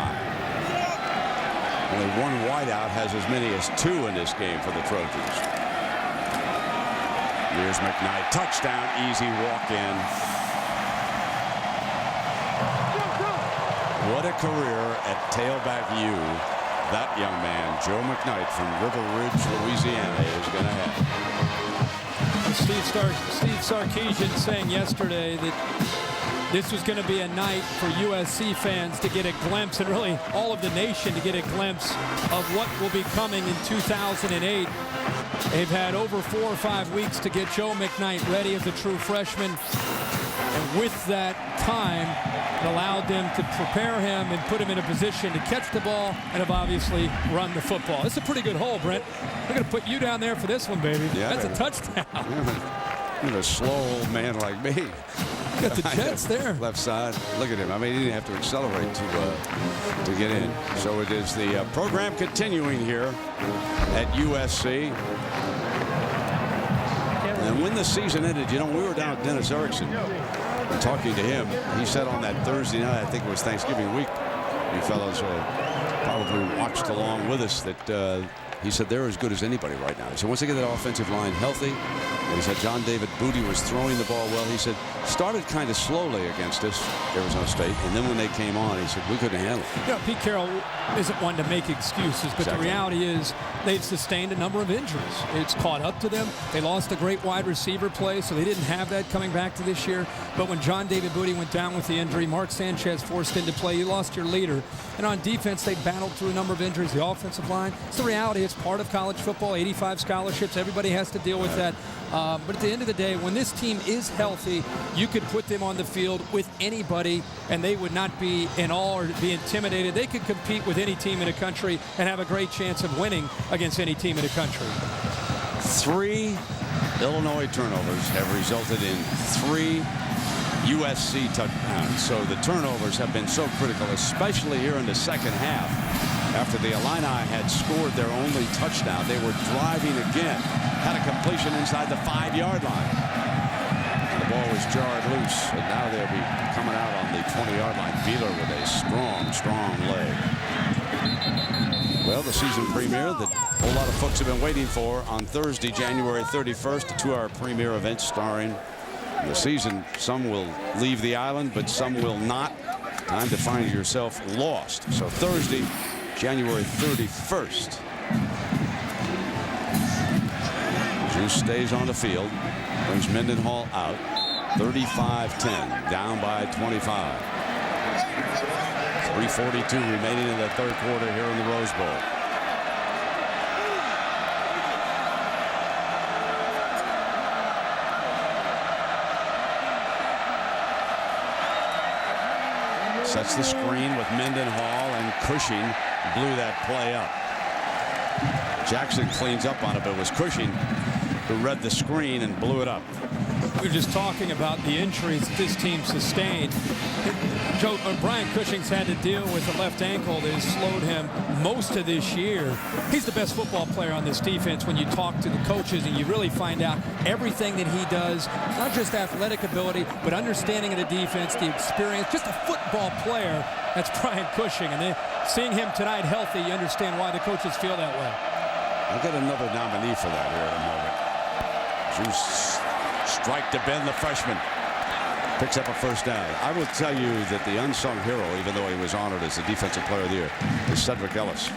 Only one wideout has as many as 2 in this game for the Trojans. Here's McKnight. Touchdown, easy walk-in. What a career at tailback U that young man, Joe McKnight from River Ridge, Louisiana, is going to have. Steve Sarkisian saying yesterday that this was going to be a night for USC fans to get a glimpse, and really all of the nation to get a glimpse of what will be coming in 2008. They've had over 4 or 5 weeks to get Joe McKnight ready as a true freshman. And with that time, it allowed them to prepare him and put him in a position to catch the ball and have obviously run the football. It's a pretty good hole, Brent. We're going to put you down there for this one, baby. Yeah, that's a touchdown. Even a slow old man like me. Got the Jets there. Left side. Look at him. I mean, he didn't have to accelerate to get in. So it is the program continuing here at USC. And when the season ended, you know, we were down at Dennis Erickson and talking to him. He said on that Thursday night, I think it was Thanksgiving week, you fellows probably watched along with us, that he said they're as good as anybody right now. So once they get that offensive line healthy, and he said John David Booty was throwing the ball well. He said started kind of slowly against us, Arizona State, and then when they came on, he said we couldn't handle it. You know, Pete Carroll isn't one to make excuses, but the reality is they've sustained a number of injuries. It's caught up to them. They lost a great wide receiver play, so they didn't have that coming back to this year. But when John David Booty went down with the injury, Mark Sanchez forced into play, you lost your leader. And on defense, they battled through a number of injuries. The offensive line, it's the reality. It's part of college football, 85 scholarships. Everybody has to deal with that. But at the end of the day, when this team is healthy, you could put them on the field with anybody, and they would not be in awe or be intimidated. They could compete with any team in the country and have a great chance of winning against any team in the country. 3 Illinois turnovers have resulted in 3 USC touchdowns. So the turnovers have been so critical, especially here in the second half. After the Illini had scored their only touchdown, they were driving again. Had a completion inside the 5-yard line. The ball was jarred loose, and now they'll be coming out on the 20-yard line. Beeler with a strong leg. Well, the season premiere that a whole lot of folks have been waiting for on Thursday, January 31st, a 2-hour premiere event starring the season. Some will leave the island, but some will not. Time to find yourself lost. So Thursday, January 31st. Juice stays on the field, brings Mendenhall out. 35-10, down by 25. 3:42 remaining in the third quarter here in the Rose Bowl. Sets the screen with Mendenhall, and Cushing blew that play up. Jackson cleans up on it, but it was Cushing who read the screen and blew it up. We were just talking about the injuries that this team sustained. Brian Cushing's had to deal with a left ankle that has slowed him most of this year. He's the best football player on this defense when you talk to the coaches and you really find out everything that he does, not just athletic ability, but understanding of the defense, the experience, just a football player. That's Brian Cushing. And then seeing him tonight healthy, you understand why the coaches feel that way. I'll get another nominee for that here in a moment. Juice strike to Ben, the freshman. Picks up a first down. I will tell you that the unsung hero, even though he was honored as the defensive player of the year, is Cedric Ellis,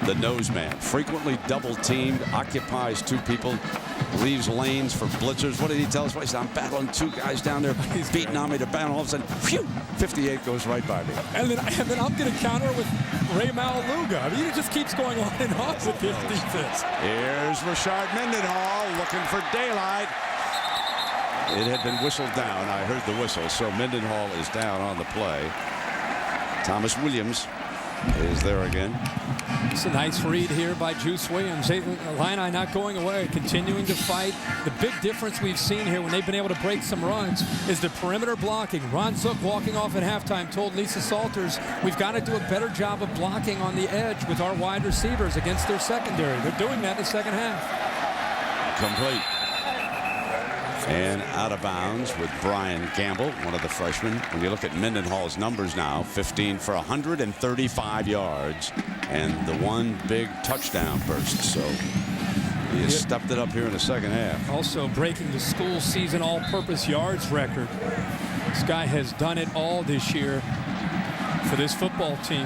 the nose man. Frequently double teamed, occupies 2 people, leaves lanes for blitzers. What did he tell us? He said, I'm battling 2 guys down there. He's beating on me to battle. All of a sudden, phew, 58 goes right by me. And then I'm going to counter with Ray Malaluga. I mean, he just keeps going on and on with this defense. Here's Rashard Mendenhall looking for daylight. It had been whistled down. I heard the whistle, so Mendenhall is down on the play. Thomas Williams is there again. It's a nice read here by Juice Williams. Illini not going away, continuing to fight. The big difference we've seen here when they've been able to break some runs is the perimeter blocking. Ron Zook, walking off at halftime, told Lisa Salters, we've got to do a better job of blocking on the edge with our wide receivers against their secondary. They're doing that in the second half. Complete. And out of bounds with Brian Campbell, one of the freshmen. When you look at Mendenhall's numbers now, 15 for 135 yards and the one big touchdown burst. So he has stepped it up here in the second half. Also breaking the school season all-purpose yards record. This guy has done it all this year. for this football team.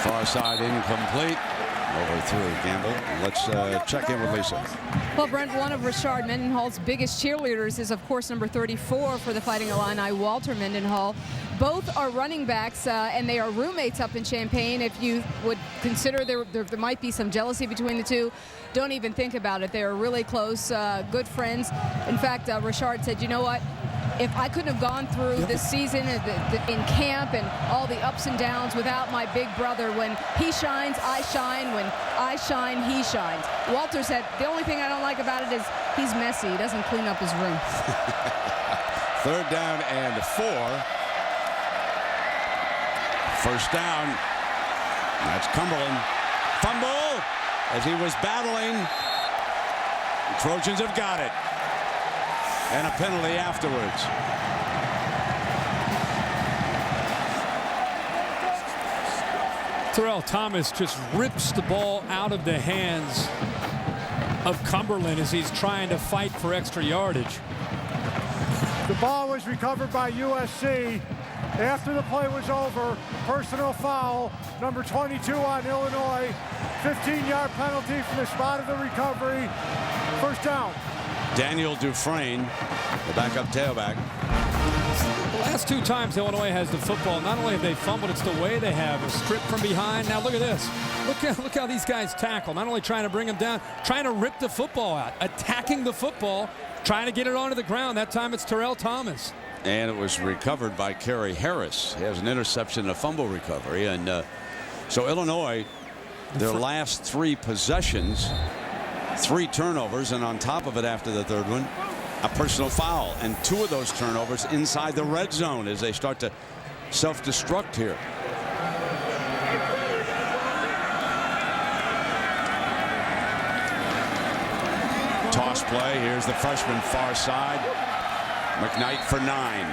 Far side incomplete. Overthrew Gamble. Let's check in with Lisa. Well, Brent, one of Richard Mendenhall's biggest cheerleaders is, of course, number 34 for the Fighting Illini, Walter Mendenhall. Both are running backs, and they are roommates up in Champaign. If you would consider there might be some jealousy between the two, don't even think about it. They are really close, good friends. In fact, Richard said, you know what? If I couldn't have gone through this season in camp and all the ups and downs without my big brother, when he shines, I shine. When I shine, he shines. Walter said, the only thing I don't like about it is he's messy. He doesn't clean up his room. 3rd down and 4. First down. That's Cumberland. Fumble as he was battling. The Trojans have got it. And a penalty afterwards. Terrell Thomas just rips the ball out of the hands of Cumberland as he's trying to fight for extra yardage. The ball was recovered by USC. After the play was over, personal foul, number 22 on Illinois. 15-yard penalty from the spot of the recovery. First down. Daniel Dufresne, the backup tailback. The last 2 times Illinois has the football, not only have they fumbled, it's the way they have. A strip from behind. Now look at this. Look how these guys tackle. Not only trying to bring them down, trying to rip the football out, attacking the football, trying to get it onto the ground. That time it's Terrell Thomas. And it was recovered by Cary Harris. He has an interception and a fumble recovery. And so Illinois, their last 3 possessions, 3 turnovers, and on top of it after the 3rd one, a personal foul, and 2 of those turnovers inside the red zone as they start to self-destruct here. Toss play. Here's the freshman far side. McKnight for 9.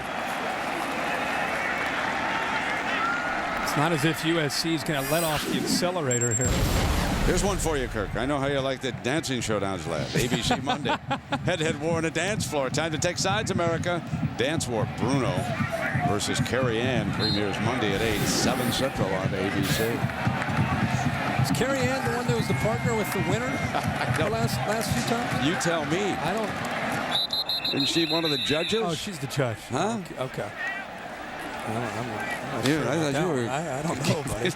It's not as if USC is going to let off the accelerator here. Here's one for you, Kirk. I know how you like the dancing showdowns last. ABC Monday. Head-to-head war on a dance floor. Time to take sides, America. Dance war. Bruno versus Cary Ann premieres Monday at 8, 7 Central on ABC. Is Cary Ann the one that was the partner with the winner the last few times? You tell me. I don't. Isn't she one of the judges? Oh, she's the judge. Huh? Okay. I'm not Yeah, sure I thought you were. I don't know, buddy.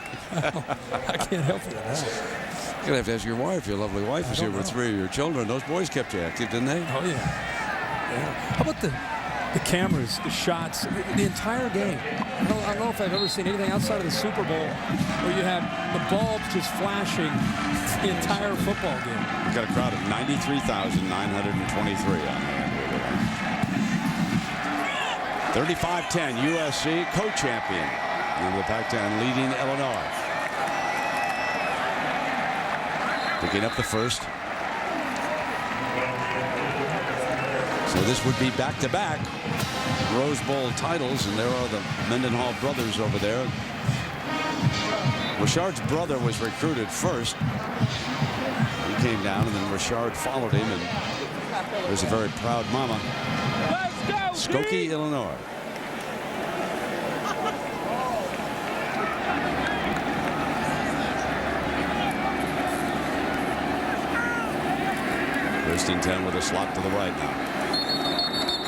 I can't help you with that. You're going to have to ask your wife. Your lovely wife was here with 3 of your children. Those boys kept you active, didn't they? Oh, yeah. How about the cameras, the shots, the entire game? I don't know if I've ever seen anything outside of the Super Bowl where you have the bulbs just flashing the entire football game. We've got a crowd of 93,923 on hand. 35-10, USC co-champion in the Pac-10, leading Illinois. Picking up the first. So this would be back-to-back Rose Bowl titles, and there are the Mendenhall brothers over there. Richard's brother was recruited first. He came down, and then Richard followed him, and there's a very proud mama. Skokie, Illinois. First and 10 with a slot to the right now.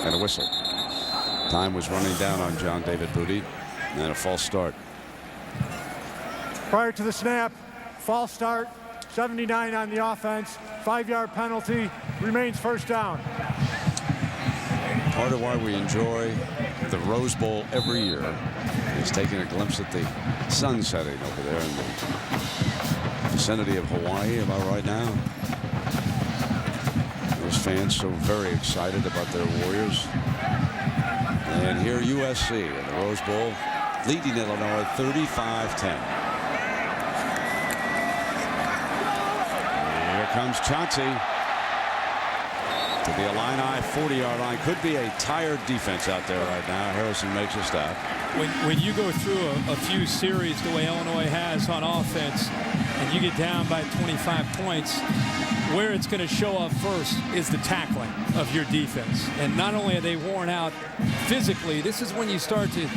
And a whistle. Time was running down on John David Booty, and a false start. Prior to the snap, false start, 79 on the offense, 5-yard penalty, remains first down. Part of why we enjoy the Rose Bowl every year is taking a glimpse at the sun setting over there in the vicinity of Hawaii. Am I right now? Those fans so very excited about their Warriors. And here USC in the Rose Bowl leading Illinois 35-10. Here comes Chauncey to the Illini 40-yard line. Could be a tired defense out there right now. Harrison makes a stop. When you go through a few series the way Illinois has on offense, and you get down by 25 points, where it's going to show up first is the tackling of your defense. And not only are they worn out physically, this is when you start to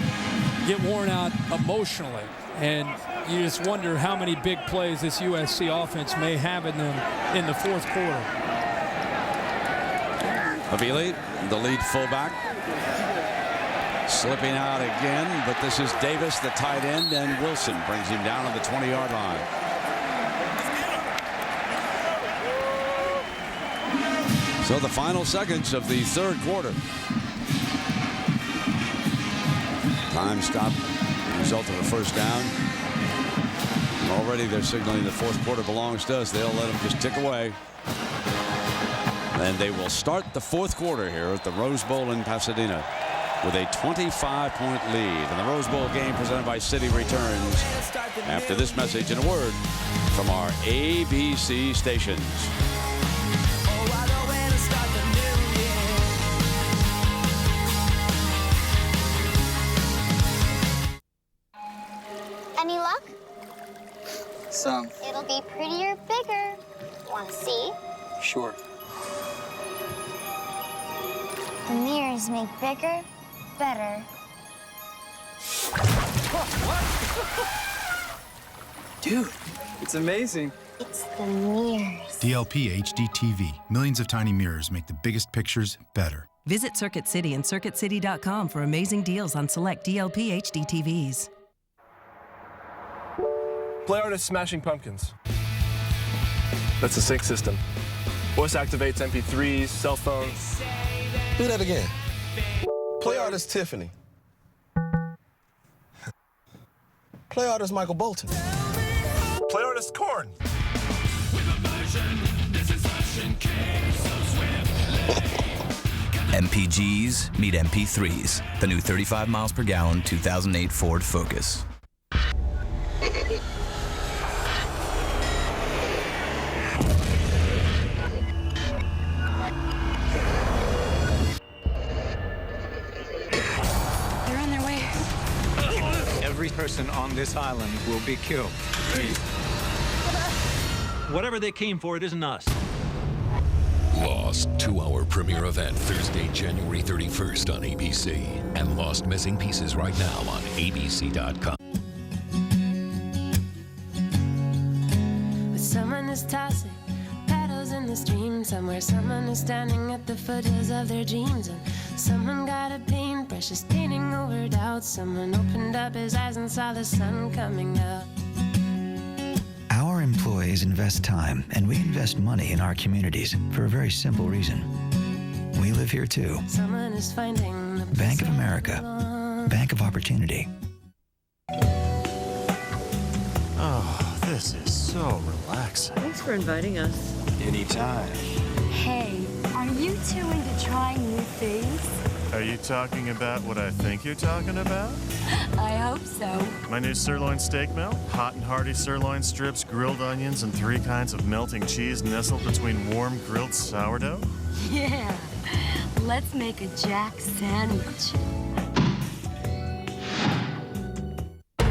get worn out emotionally. And you just wonder how many big plays this USC offense may have in them in the fourth quarter. Havili, the lead fullback, slipping out again, but this is Davis, the tight end, and Wilson brings him down on the 20-yard line. So the final seconds of the third quarter. Time stop, result of a first down. And already they're signaling the fourth quarter belongs to us. They'll let them just tick away. And they will start the fourth quarter here at the Rose Bowl in Pasadena with a 25-point lead. And the Rose Bowl game presented by City returns after this message and a word from our ABC stations. Any luck? Some. It'll be prettier, bigger. Want to see? Sure. The mirrors make bigger, better. Dude, it's amazing. It's the mirrors. DLP HD TV. Millions of tiny mirrors make the biggest pictures better. Visit Circuit City and CircuitCity.com for amazing deals on select DLP HD TVs. Play artist Smashing Pumpkins. That's the sync system. Voice activates MP3s, cell phones. Do that again. Play artist Tiffany. Play artist Michael Bolton. Play artist Korn. MPGs meet MP3s. The new 35 miles per gallon 2008 Ford Focus. Every person on this island will be killed. Whatever they came for, it isn't us. Lost 2-hour premiere event Thursday, January 31st on ABC. And Lost Missing Pieces right now on abc.com. Someone is tossing paddles in the stream somewhere. Someone is standing at the foothills of their dreams, and someone got a paintbrush is painting over doubt. Someone opened up his eyes and saw the sun coming out. Our employees invest time, and we invest money in our communities for a very simple reason. We live here too. Someone is finding the Bank of America, Bank of Opportunity. Oh, this is so relaxing. Thanks for inviting us. Anytime. Hey, are you two into trying new things? Are you talking about what I think you're talking about? I hope so. My new sirloin steak melt, hot and hearty sirloin strips, grilled onions, and 3 kinds of melting cheese nestled between warm grilled sourdough? Yeah, let's make a Jack sandwich.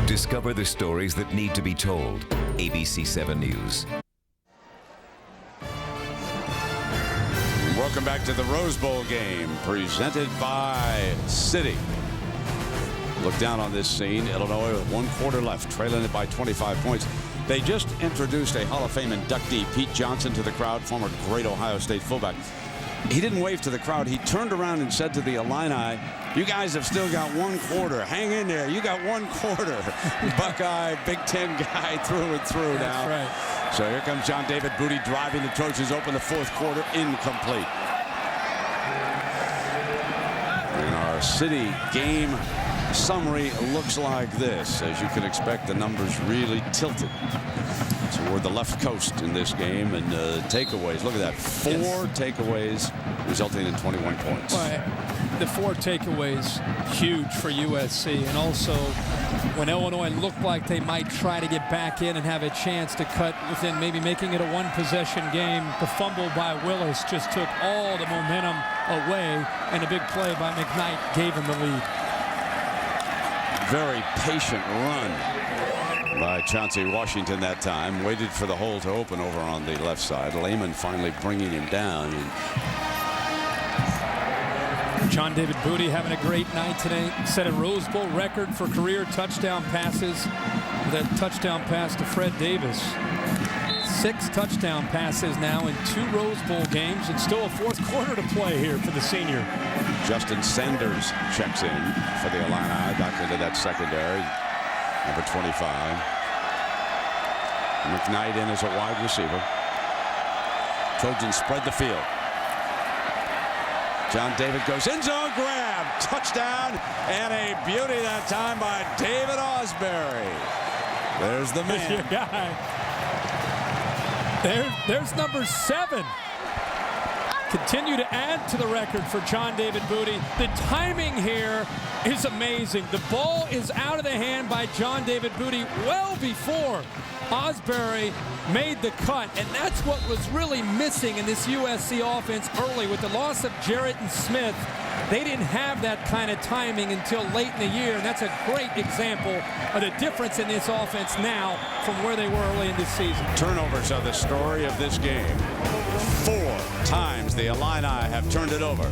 Discover the stories that need to be told. ABC 7 News. Welcome back to the Rose Bowl game presented by City. Look down on this scene. Illinois with 1 quarter left, trailing it by 25 points. They just introduced a Hall of Fame inductee, Pete Johnson, to the crowd, former great Ohio State fullback. He didn't wave to the crowd. He turned around and said to the Illini, "You guys have still got 1 quarter. Hang in there. You got 1 quarter." Buckeye, Big Ten guy through and through now. That's right. So here comes John David Booty driving. The Trojans open the 4th quarter, incomplete. And our City game summary looks like this. As you can expect, the numbers really tilted toward the left coast in this game. And takeaways, look at that. 4 takeaways resulting in 21 points. Well, the 4 takeaways, huge for USC. And also, when Illinois looked like they might try to get back in and have a chance to cut within maybe making it a 1-possession game, the fumble by Willis just took all the momentum away, and a big play by McKnight gave him the lead. Very patient run by Chauncey Washington that time. Waited for the hole to open over on the left side. Lehman finally bringing him down. John David Booty having a great night today. Set a Rose Bowl record for career touchdown passes. That touchdown pass to Fred Davis. 6 touchdown passes now in 2 Rose Bowl games, and still a 4th quarter to play here for the senior. Justin Sanders checks in for the Illini, back into that secondary. Number 25. McKnight in as a wide receiver. Trojans spread the field. John David goes end zone grab, touchdown, and a beauty that time by David Osbury. There's the man. Your guy. There's number 7. Continue to add to the record for John David Booty. The timing here is amazing. The ball is out of the hand by John David Booty well before Osbury made the cut, and that's what was really missing in this USC offense early. With the loss of Jarrett and Smith, they didn't have that kind of timing until late in the year, and that's a great example of the difference in this offense now from where they were early in this season. Turnovers are the story of this game. 4 times the Illini have turned it over.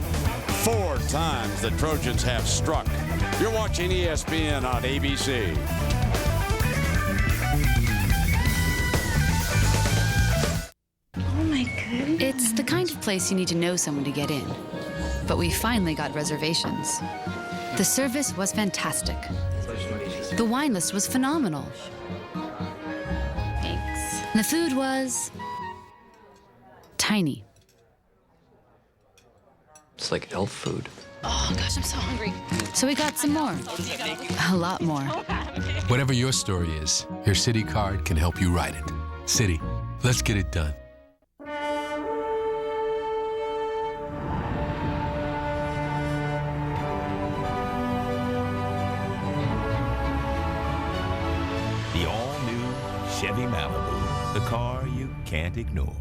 4 times the Trojans have struck. You're watching ESPN on ABC. Oh my goodness. It's the kind of place you need to know someone to get in. But we finally got reservations. The service was fantastic. The wine list was phenomenal. Thanks. And the food was tiny. It's like elf food. Oh gosh, I'm so hungry. So we got some more. A lot more. Whatever your story is, your Citi card can help you write it. Citi, let's get it done. The all-new Chevy Malibu, the car you can't ignore.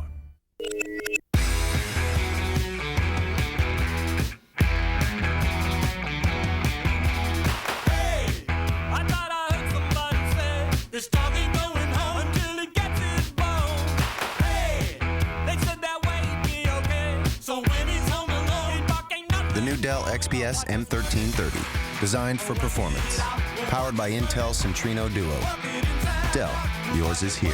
The new Dell XPS M1330, designed for performance. Powered by Intel Centrino Duo. Dell, yours is here.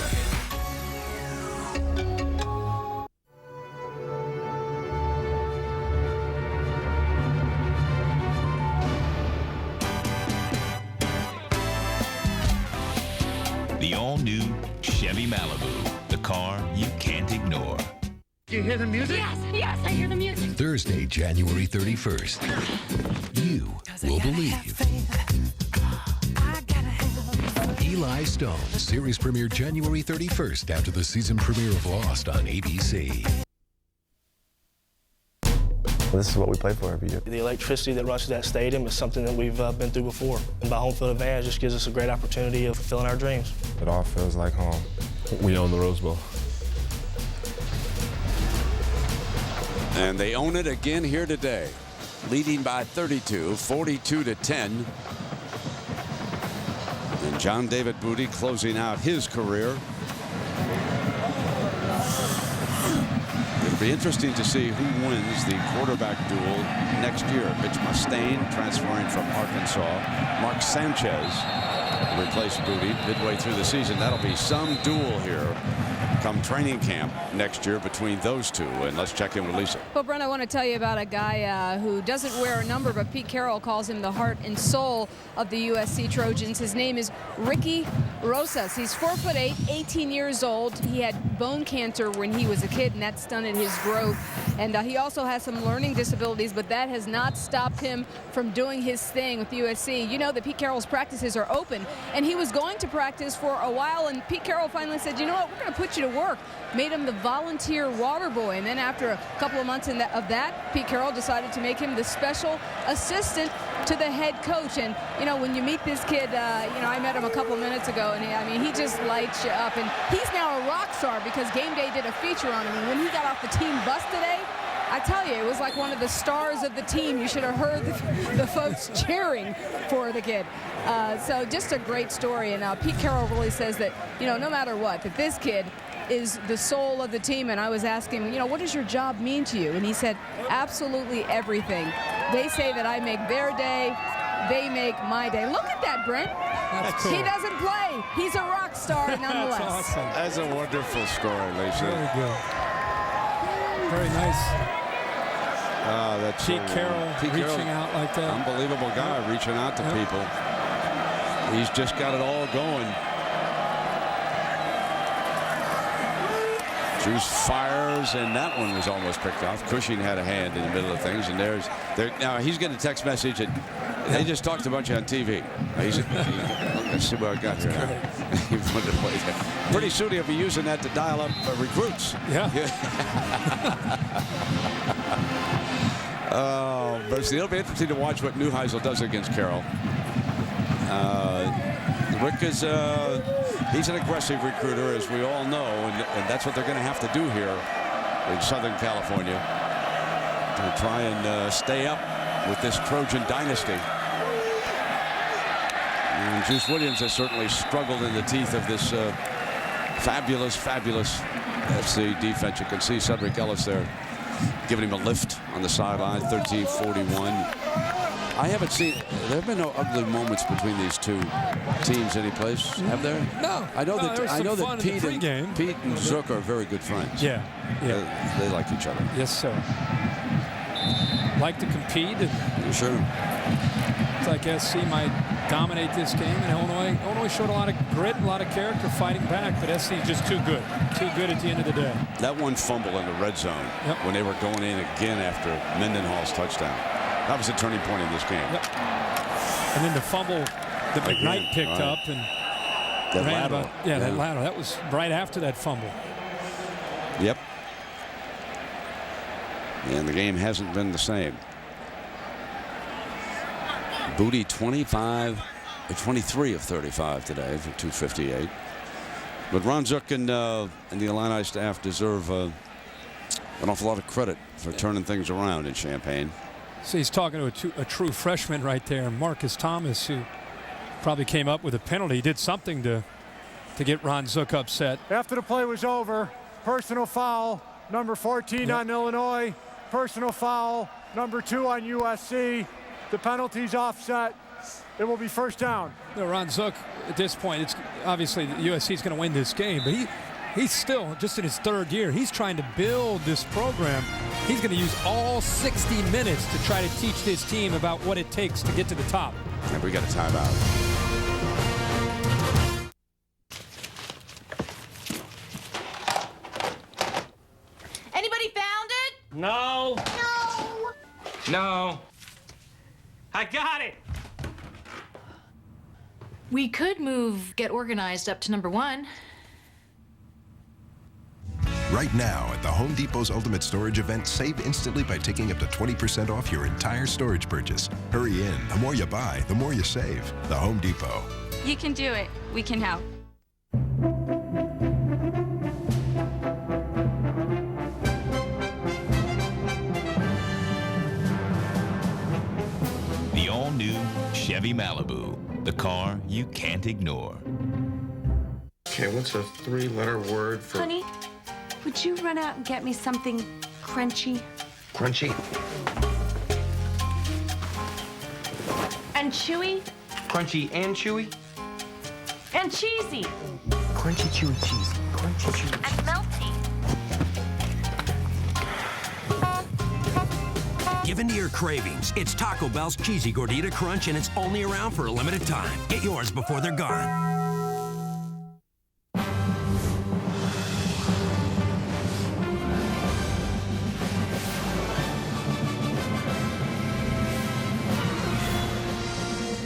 The all-new Chevy Malibu, the car you can't ignore. Do you hear the music? Yes, I hear the music. Thursday, January 31st. You will believe. Eli Stone, series premiere January 31st after the season premiere of Lost on ABC. This is what we play for every year. The electricity that rushes that stadium is something that we've been through before. And by home field advantage just gives us a great opportunity of fulfilling our dreams. It all feels like home. We own the Rose Bowl. And they own it again here today, leading by 32, 42-10. And John David Booty closing out his career. It'll be interesting to see who wins the quarterback duel next year. Mitch Mustaine transferring from Arkansas. Mark Sanchez will replace Booty midway through the season. That'll be some duel here come training camp next year between those two. And let's check in with Lisa. Well, Brent, I want to tell you about a guy who doesn't wear a number, but Pete Carroll calls him the heart and soul of the USC Trojans. His name is Ricky Rosas. He's 4'8", 18 years old. He had bone cancer when he was a kid, and that stunted his growth. And he also has some learning disabilities, but that has not stopped him from doing his thing with USC. You know that Pete Carroll's practices are open, and he was going to practice for a while, and Pete Carroll finally said, you know what, we're going to put you to work. Made him the volunteer water boy, and then after a couple of months of that, Pete Carroll decided to make him the special assistant to the head coach. And you know, when you meet this kid, you know, I met him a couple minutes ago, and he just lights you up. And he's now a rock star because Game Day did a feature on him. And when he got off the team bus today, I tell you, it was like one of the stars of the team. You should have heard the folks cheering for the kid. So just a great story. And Pete Carroll really says that, no matter what, that this kid is the soul of the team. And I was asking him, what does your job mean to you? And he said, absolutely everything. They say that I make their day. They make my day. Look at that, Brent. That's cool. He doesn't play. He's a rock star nonetheless. That's awesome. That's a wonderful story, Lisa. Very good. Very nice. That's Pete Carroll reaching out like that. Unbelievable guy reaching out to people. He's just got it all going. Juice fires, and that one was almost picked off. Cushing had a hand in the middle of things, and now he's getting a text message, and they just talked about you on TV. Let's see what I got here. Pretty soon he'll be using that to dial up recruits. Yeah. But it'll be interesting to watch what Neuheisel does against Carroll. Rick is he's an aggressive recruiter, as we all know, and that's what they're going to have to do here in Southern California to try and stay up with this Trojan dynasty. And Juice Williams has certainly struggled in the teeth of this fabulous FC defense. You can see Cedric Ellis there giving him a lift on the sideline, 13-41. I haven't seen. There have been no ugly moments between these two teams any place, have there? No. I know that Pete and Zook are very good friends. Yeah. They like each other. Yes, sir. Like to compete. Sure. It's like SC might dominate this game, and Illinois showed a lot of grit, a lot of character fighting back, but SC is just too good at the end of the day. That one fumble in the red zone when they were going in again after Mendenhall's touchdown. That was a turning point in this game. Yep. And then the fumble that McKnight picked up and that lateral. That lateral. That was right after that fumble. Yep. And the game hasn't been the same. Booty 23 of 35 today for 258. But Ron Zook and the Illini staff deserve an awful lot of credit for turning things around in Champaign. So he's talking to a true freshman right there, Marcus Thomas, who probably came up with a penalty. He did something to get Ron Zook upset. After the play was over, personal foul, number 14 on Illinois, personal foul, number 2 on USC. The penalty's offset. It will be first down. Ron Zook, at this point, it's obviously USC is going to win this game, but he's still just in his third year. He's trying to build this program. He's going to use all 60 minutes to try to teach this team about what it takes to get to the top. And we got a timeout. Anybody found it? No. No. No. I got it. We could move Get Organized up to number 1. Right now at the Home Depot's Ultimate Storage event, save instantly by taking up to 20% off your entire storage purchase. Hurry in. The more you buy, the more you save. The Home Depot. You can do it. We can help. The all-new Chevy Malibu, the car you can't ignore. Okay, what's a 3-letter word for... Honey, would you run out and get me something crunchy? Crunchy? And chewy? Crunchy and chewy? And cheesy? Crunchy, chewy, cheesy. Crunchy, chewy, And melty? Give in to your cravings. It's Taco Bell's Cheesy Gordita Crunch, and it's only around for a limited time. Get yours before they're gone.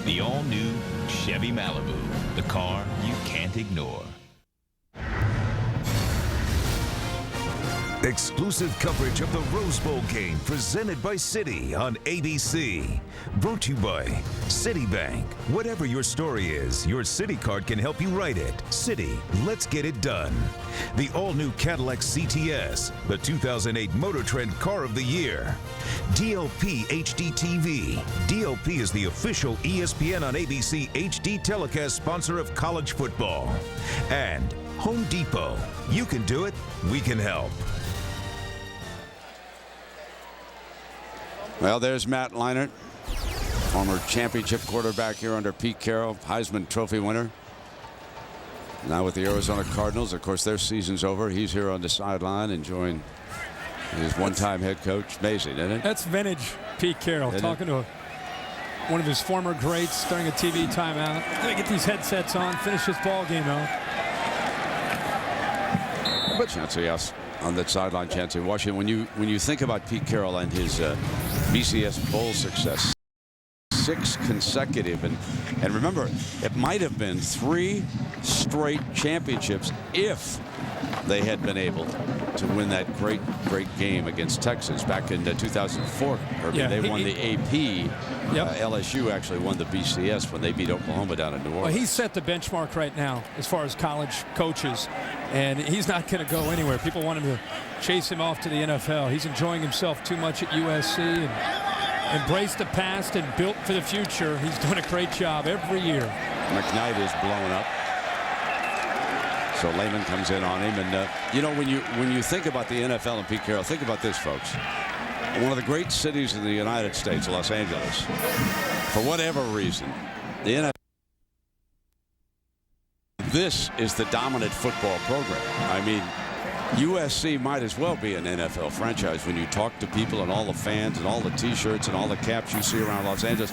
The all-new Chevy Malibu, the car you can't ignore. Exclusive coverage of the Rose Bowl game presented by Citi on ABC. Brought to you by Citibank. Whatever your story is, your Citi card can help you write it. Citi, let's get it done. The all-new Cadillac CTS, the 2008 Motor Trend Car of the Year. DLP HD TV. DLP is the official ESPN on ABC HD telecast sponsor of college football. And Home Depot. You can do it, we can help. Well, there's Matt Leinart, former championship quarterback here under Pete Carroll, Heisman Trophy winner. Now with the Arizona Cardinals, of course, their season's over. He's here on the sideline enjoying his one-time head coach. Amazing, isn't it? That's vintage Pete Carroll talking to one of his former greats during a TV timeout. Let me get these headsets on, finish this ball game out. But Chancey, yes, on that sideline, Chancey Washington. When you think about Pete Carroll and his BCS Bowl success, 6 consecutive, and remember, it might have been 3 straight championships if they had been able to win that great game against Texas back in 2004. Yeah, they won the AP. Yep. LSU actually won the BCS when they beat Oklahoma down in New Orleans. Well, he's set the benchmark right now as far as college coaches, and he's not going to go anywhere. People want him to chase him off to the NFL. He's enjoying himself too much at USC and embraced the past and built for the future. He's doing a great job every year. McKnight is blown up. So Lehman comes in on him, and you know, when you think about the NFL and Pete Carroll, think about this, folks. One of the great cities in the United States, Los Angeles, for whatever reason, the NFL. This is the dominant football program. I mean, USC might as well be an NFL franchise when you talk to people and all the fans and all the T-shirts and all the caps you see around Los Angeles.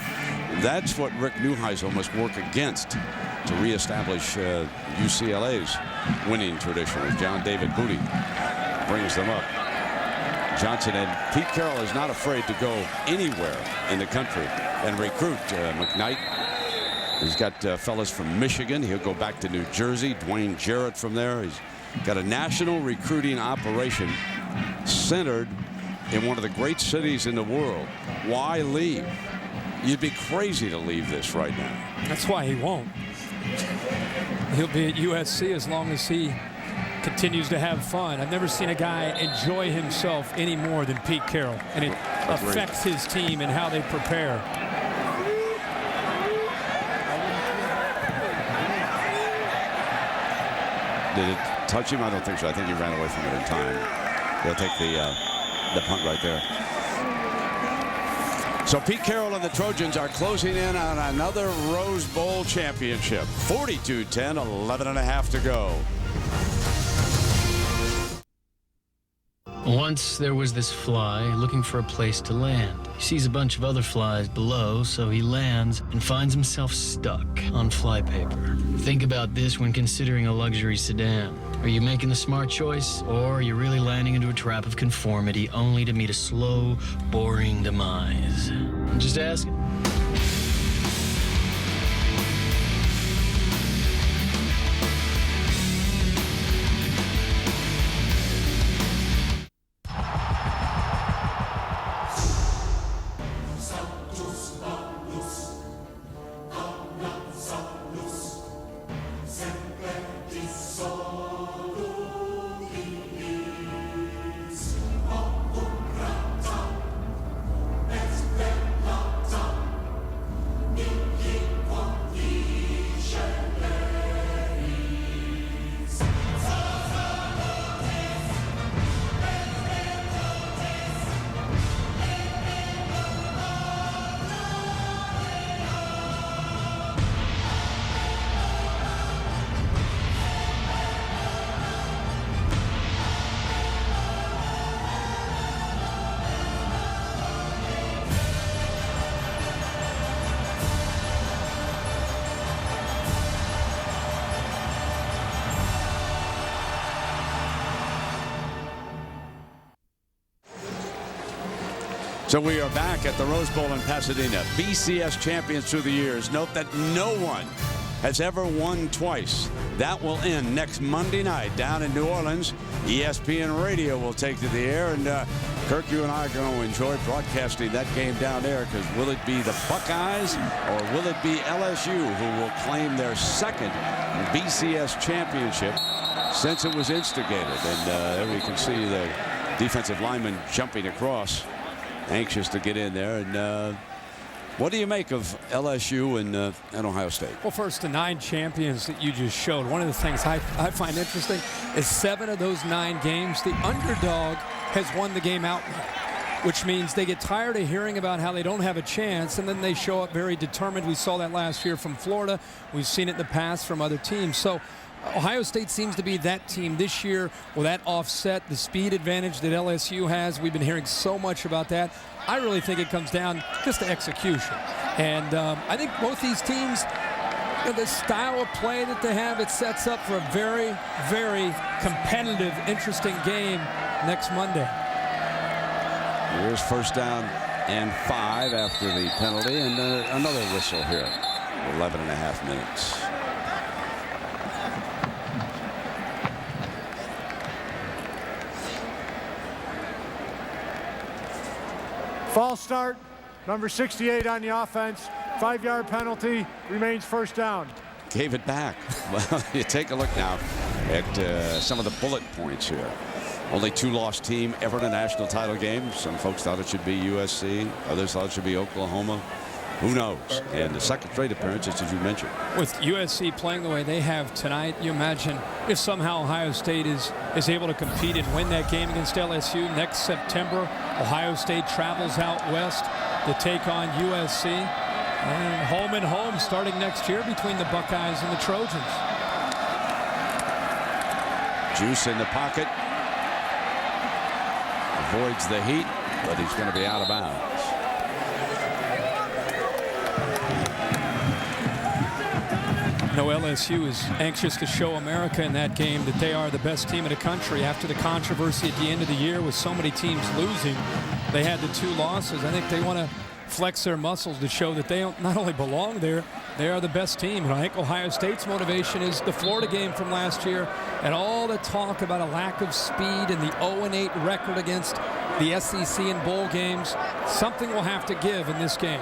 That's what Rick Neuheisel must work against to reestablish UCLA's winning tradition, as John David Booty brings them up. Johnson and Pete Carroll is not afraid to go anywhere in the country and recruit. McKnight, he's got fellas from Michigan. He'll go back to New Jersey. Dwayne Jarrett from there. He's got a national recruiting operation centered in one of the great cities in the world. Why leave? You'd be crazy to leave this right now. That's why he won't. He'll be at USC as long as he continues to have fun. I've never seen a guy enjoy himself any more than Pete Carroll, and it affects his team and how they prepare. Did it touch him? I don't think so. I think he ran away from it in time. They'll take the punt right there. So Pete Carroll and the Trojans are closing in on another Rose Bowl championship. 42-10, 11.5 to go. Once there was this fly looking for a place to land. He sees a bunch of other flies below, so he lands and finds himself stuck on flypaper. Think about this when considering a luxury sedan. Are you making the smart choice, or are you really landing into a trap of conformity only to meet a slow, boring demise? I'm just asking. So we are back at the Rose Bowl in Pasadena. BCS champions through the years. Note that no one has ever won twice. That will end next Monday night down in New Orleans. ESPN Radio will take to the air, and Kirk, you and I are going to enjoy broadcasting that game down there, because will it be the Buckeyes or will it be LSU who will claim their second BCS championship since it was instigated? And there we can see the defensive lineman jumping across, anxious to get in there. And what do you make of LSU and Ohio State? Well, first, the 9 champions that you just showed. One of the things I find interesting is 7 of those 9 games, the underdog has won the game outright, which means they get tired of hearing about how they don't have a chance, and then they show up very determined. We saw that last year from Florida. We've seen it in the past from other teams. So Ohio State seems to be that team this year. Will that offset the speed advantage that LSU has? We've been hearing so much about that. I really think it comes down just to execution. And I think both these teams, the style of play that they have, it sets up for a very, very competitive, interesting game next Monday. Here's first down and 5 after the penalty, and another whistle here. 11.5 minutes. False start, number 68 on the offense. 5-yard penalty, remains first down. Gave it back. Well, you take a look now at some of the bullet points here. Only 2 lost team ever in a national title game. Some folks thought it should be USC. Others thought it should be Oklahoma. Who knows? And the second straight appearance, as you mentioned. With USC playing the way they have tonight, you imagine if somehow Ohio State is able to compete and win that game against LSU next September. Ohio State travels out west to take on USC. And home and home starting next year between the Buckeyes and the Trojans. Juice in the pocket. Avoids the heat, but he's going to be out of bounds. No, LSU is anxious to show America in that game that they are the best team in the country. After the controversy at the end of the year with so many teams losing, they had the 2 losses. I think they want to flex their muscles to show that they not only belong there, they are the best team. And I think Ohio State's motivation is the Florida game from last year and all the talk about a lack of speed and the 0-8 record against the SEC in bowl games. Something will have to give in this game.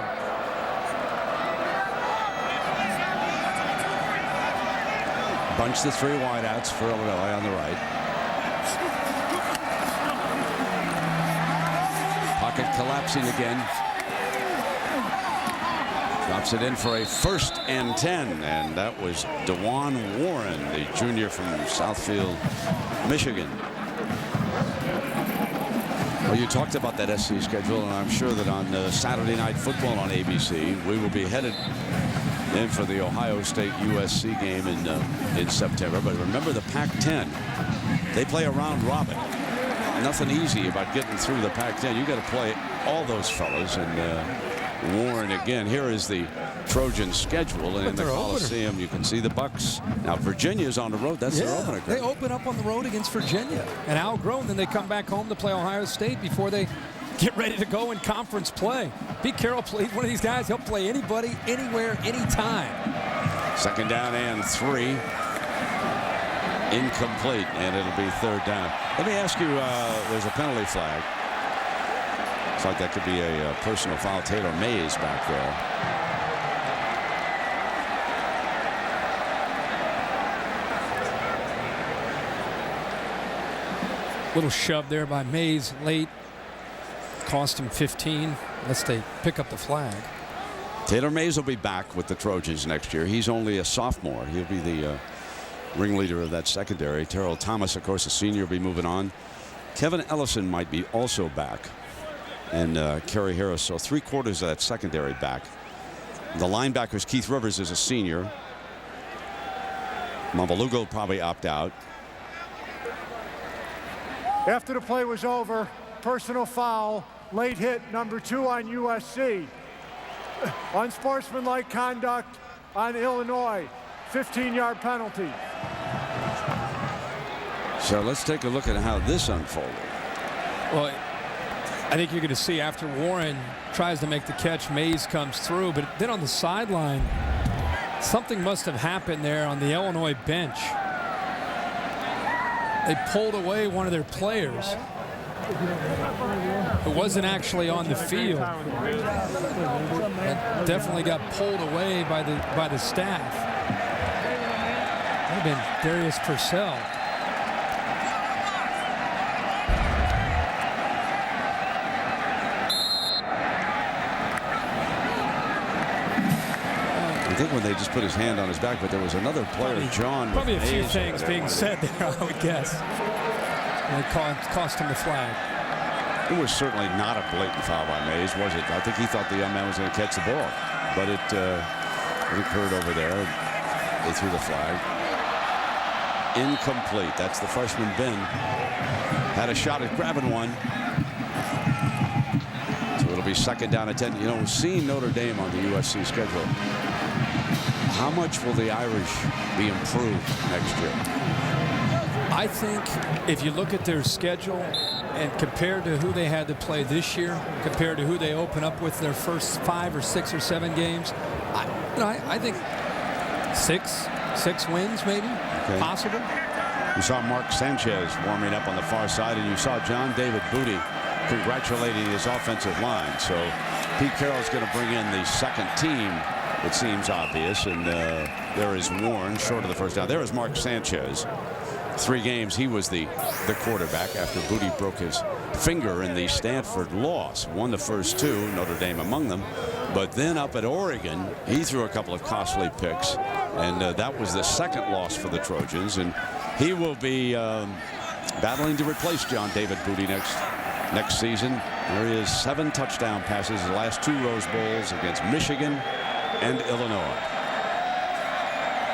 Bunch the 3 wideouts for Illinois on the right. Pocket collapsing again. Drops it in for a 1st and 10, and that was DeJuan Warren, the junior from Southfield, Michigan. Well, you talked about that SC schedule, and I'm sure that on Saturday Night Football on ABC, we will be headed in for the Ohio State USC game in September. But remember the Pac-10, they play a round robin. Nothing easy about getting through the Pac-10. You got to play all those fellas. And Warren again. Here is the Trojan schedule, and in the Coliseum you can see the Bucks. Now Virginia's on the road. That's their opener. They open up on the road against Virginia and outgrown. Then they come back home to play Ohio State before they get ready to go in conference play. Pete Carroll played one of these guys. He'll play anybody, anywhere, anytime. 2nd down and 3. Incomplete, and it'll be 3rd down. Let me ask you, there's a penalty flag. Looks like that could be a personal foul. Taylor Mays back there. Little shove there by Mays late. Cost him 15. Unless they pick up the flag. Taylor Mays will be back with the Trojans next year. He's only a sophomore. He'll be the ringleader of that secondary. Terrell Thomas, of course, a senior, will be moving on. Kevin Ellison might be also back. And Cary Harris, so 3/4 of that secondary back. The linebackers, Keith Rivers is a senior. Mumbaluga will probably opt out. After the play was over, personal foul, late hit, number 2 on USC. Unsportsmanlike conduct on Illinois, 15-yard penalty. So let's take a look at how this unfolded. Well, I think you're going to see after Warren tries to make the catch, Mays comes through, but then on the sideline, Something must have happened there on the Illinois bench. They pulled away one of their players who wasn't actually on the field. That definitely got pulled away by the staff. That would have been Darius Purcell. I think when they just put his hand on his back, but there was another player, John. Probably a few things being said there, I would guess. And it cost him the flag. It was certainly not a blatant foul by Mays, was it? I think he thought the young man was going to catch the ball, but it occurred over there. They threw the flag. Incomplete. That's the freshman Ben. Had a shot at grabbing one. So it'll be second down at 10. You know, seeing Notre Dame on the USC schedule, how much will the Irish be improved next year? I think if you look at their schedule and compared to who they had to play this year, compared to who they open up with their first 5 or 6 or 7 games, I think six wins maybe, possible. You saw Mark Sanchez warming up on the far side, and you saw John David Booty congratulating his offensive line. So Pete Carroll's going to bring in the second team. It seems obvious, and there is Warren short of the first down. There is Mark Sanchez. 3 games he was the quarterback after Booty broke his finger in the Stanford loss. Won the first 2, Notre Dame among them. But then up at Oregon, he threw a couple of costly picks, and that was the second loss for the Trojans. And he will be battling to replace John David Booty next season. There he is, 7 touchdown passes the last 2 Rose Bowls against Michigan and Illinois.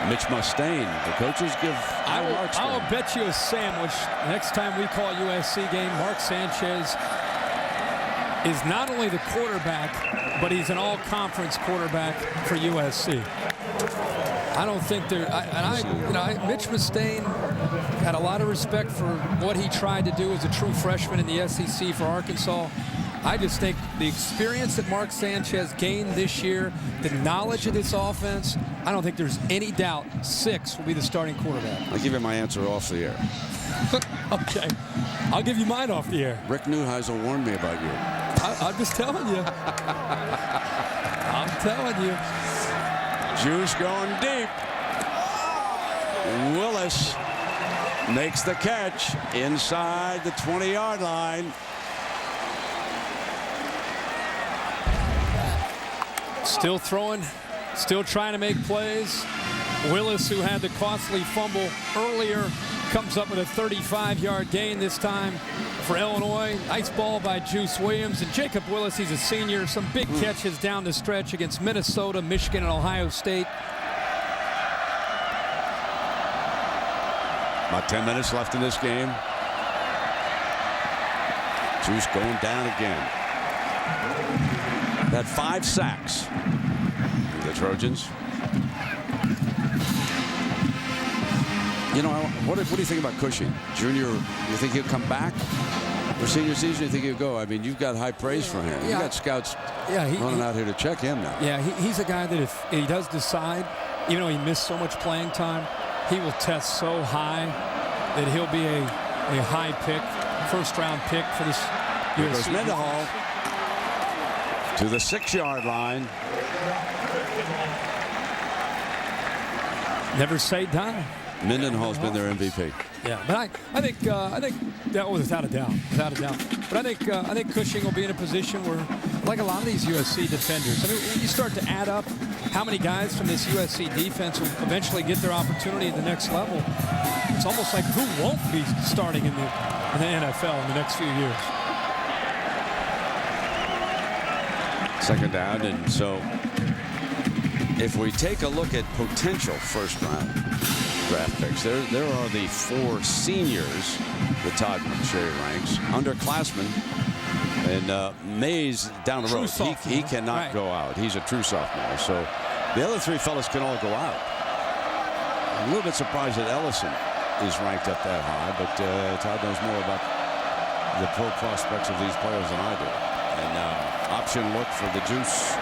Mitch Mustaine, the coaches give high marks. I'll bet you a sandwich next time we call USC game. Mark Sanchez is not only the quarterback, but he's an all-conference quarterback for USC. I don't think there. Mitch Mustaine had a lot of respect for what he tried to do as a true freshman in the SEC for Arkansas. I just think the experience that Mark Sanchez gained this year, the knowledge of this offense, I don't think there's any doubt 6 will be the starting quarterback. I'll give you my answer off the air. Okay. I'll give you mine off the air. Rick Neuheisel warned me about you. I'm just telling you. I'm telling you. Juice going deep. Willis makes the catch inside the 20-yard line. Still throwing, still trying to make plays. Willis, who had the costly fumble earlier, comes up with a 35-yard gain this time for Illinois. Nice ball by Juice Williams. And Jacob Willis, he's a senior. Some big catches down the stretch against Minnesota, Michigan, and Ohio State. About 10 minutes left in this game. Juice going down again. Had 5 sacks. The Trojans. You know, what do you think about Cushing? Junior, you think he'll come back for senior season? You think he'll go? I mean, you've got high praise for him. You got scouts running out here to check him now. Yeah, he's a guy that if he does decide, even though he missed so much playing time, he will test so high that he'll be a high pick, first-round pick for this Here goes Mendenhall to the 6-yard line. Never say die. Mendenhall's been their MVP. Yeah, but I think that was without a doubt. But I think Cushing will be in a position where, like a lot of these USC defenders, I mean, when you start to add up how many guys from this USC defense will eventually get their opportunity at the next level, it's almost like who won't be starting in the NFL in the next few years. Second down, and so if we take a look at potential first-round draft picks, there are the 4 seniors that Todd McShay ranks, underclassmen, and Mays down the road. He cannot go out. He's a true sophomore. So the other 3 fellas can all go out. I'm a little bit surprised that Ellison is ranked up that high, but Todd knows more about the pro prospects of these players than I do. And option look for the Juice.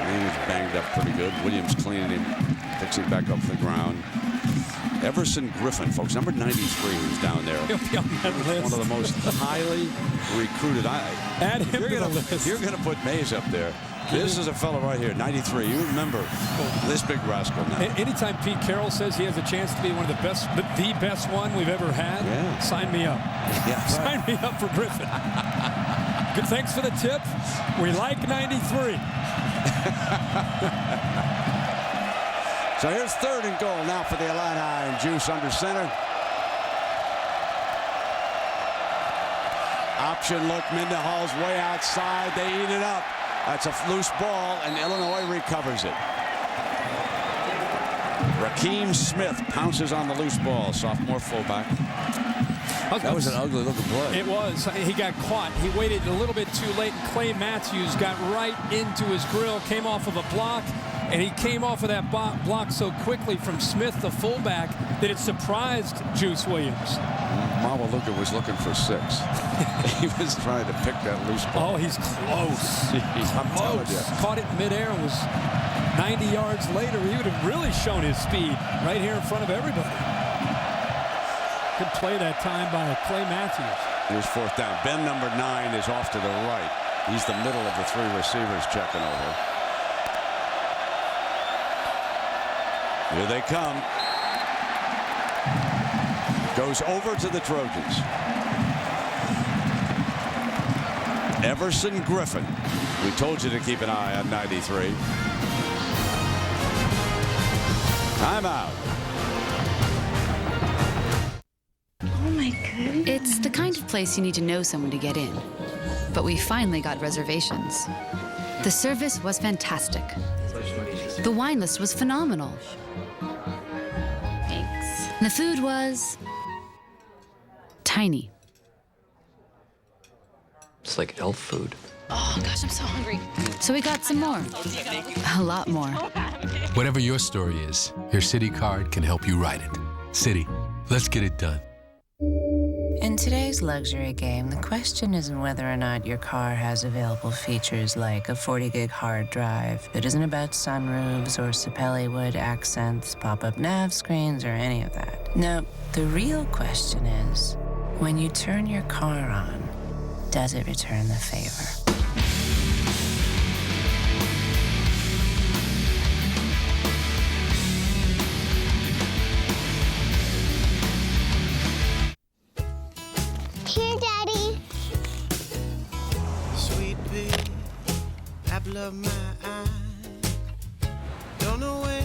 Green is banged up pretty good. Williams cleaning him, fixing back up the ground. Everson Griffin, folks, number 93, who's down there. He'll be on that list. One of the most highly recruited. Add him to the list. You're going to put Mays up there. This is a fellow right here, 93. You remember this big rascal now. Anytime Pete Carroll says he has a chance to be one of the best one we've ever had, sign me up. Yeah, sign me up for Griffin. Good, thanks for the tip. We like 93. So here's 3rd and goal now for the Illini, and Juice under center. Option look, Mendenhall's way outside. They eat it up. That's a loose ball, and Illinois recovers it. Rakeem Smith pounces on the loose ball, sophomore fullback. That was an ugly looking play. It was. He got caught. He waited a little bit too late, and Clay Matthews got right into his grill, came off of a block, and he came off of that block so quickly from Smith, the fullback, that it surprised Juice Williams. Mamaluka was looking for 6. He was trying to pick that loose ball. Oh, he's close. I'm telling you. Caught it in midair and was 90 yards later. He would have really shown his speed right here in front of everybody. Good play that time by Clay Matthews. Here's 4th down. Ben number 9 is off to the right. He's the middle of the 3 receivers checking over. Here they come. Goes over to the Trojans. Everson Griffin. We told you to keep an eye on 93. Timeout. Oh my goodness. It's the kind of place you need to know someone to get in. But we finally got reservations. The service was fantastic. The wine list was phenomenal. Thanks. And the food was tiny. It's like elf food. Oh gosh, I'm so hungry. So we got some more. A lot more. Whatever your story is, your Citi card can help you write it. Citi, let's get it done. In today's luxury game, the question isn't whether or not your car has available features like a 40-gig hard drive. It isn't about sunroofs or Sapelli wood accents, pop-up nav screens, or any of that. No, the real question is, when you turn your car on, does it return the favor? Here, Daddy. Sweet pea, apple of my eye. Don't know where.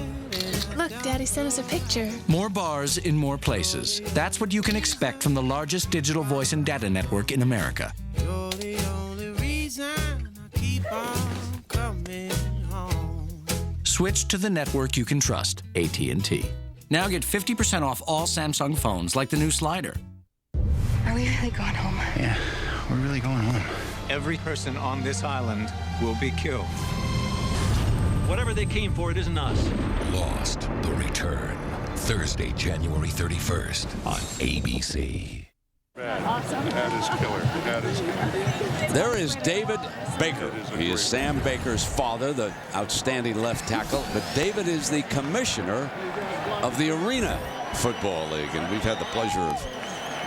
Look, Daddy sent us a picture. More bars in more places. That's what you can expect from the largest digital voice and data network in America. You're the only reason I keep on coming home. Switch to the network you can trust, AT&T. Now get 50% off all Samsung phones like the new Slider. Are we really going home? Yeah, we're really going home. Every person on this island will be killed. Whatever they came for, it isn't us. Lost, The Return. Thursday, January 31st on ABC. Awesome. That is killer. That is killer. There is David Baker. He is Sam Baker's father, the outstanding left tackle. But David is the commissioner of the Arena Football League. And we've had the pleasure of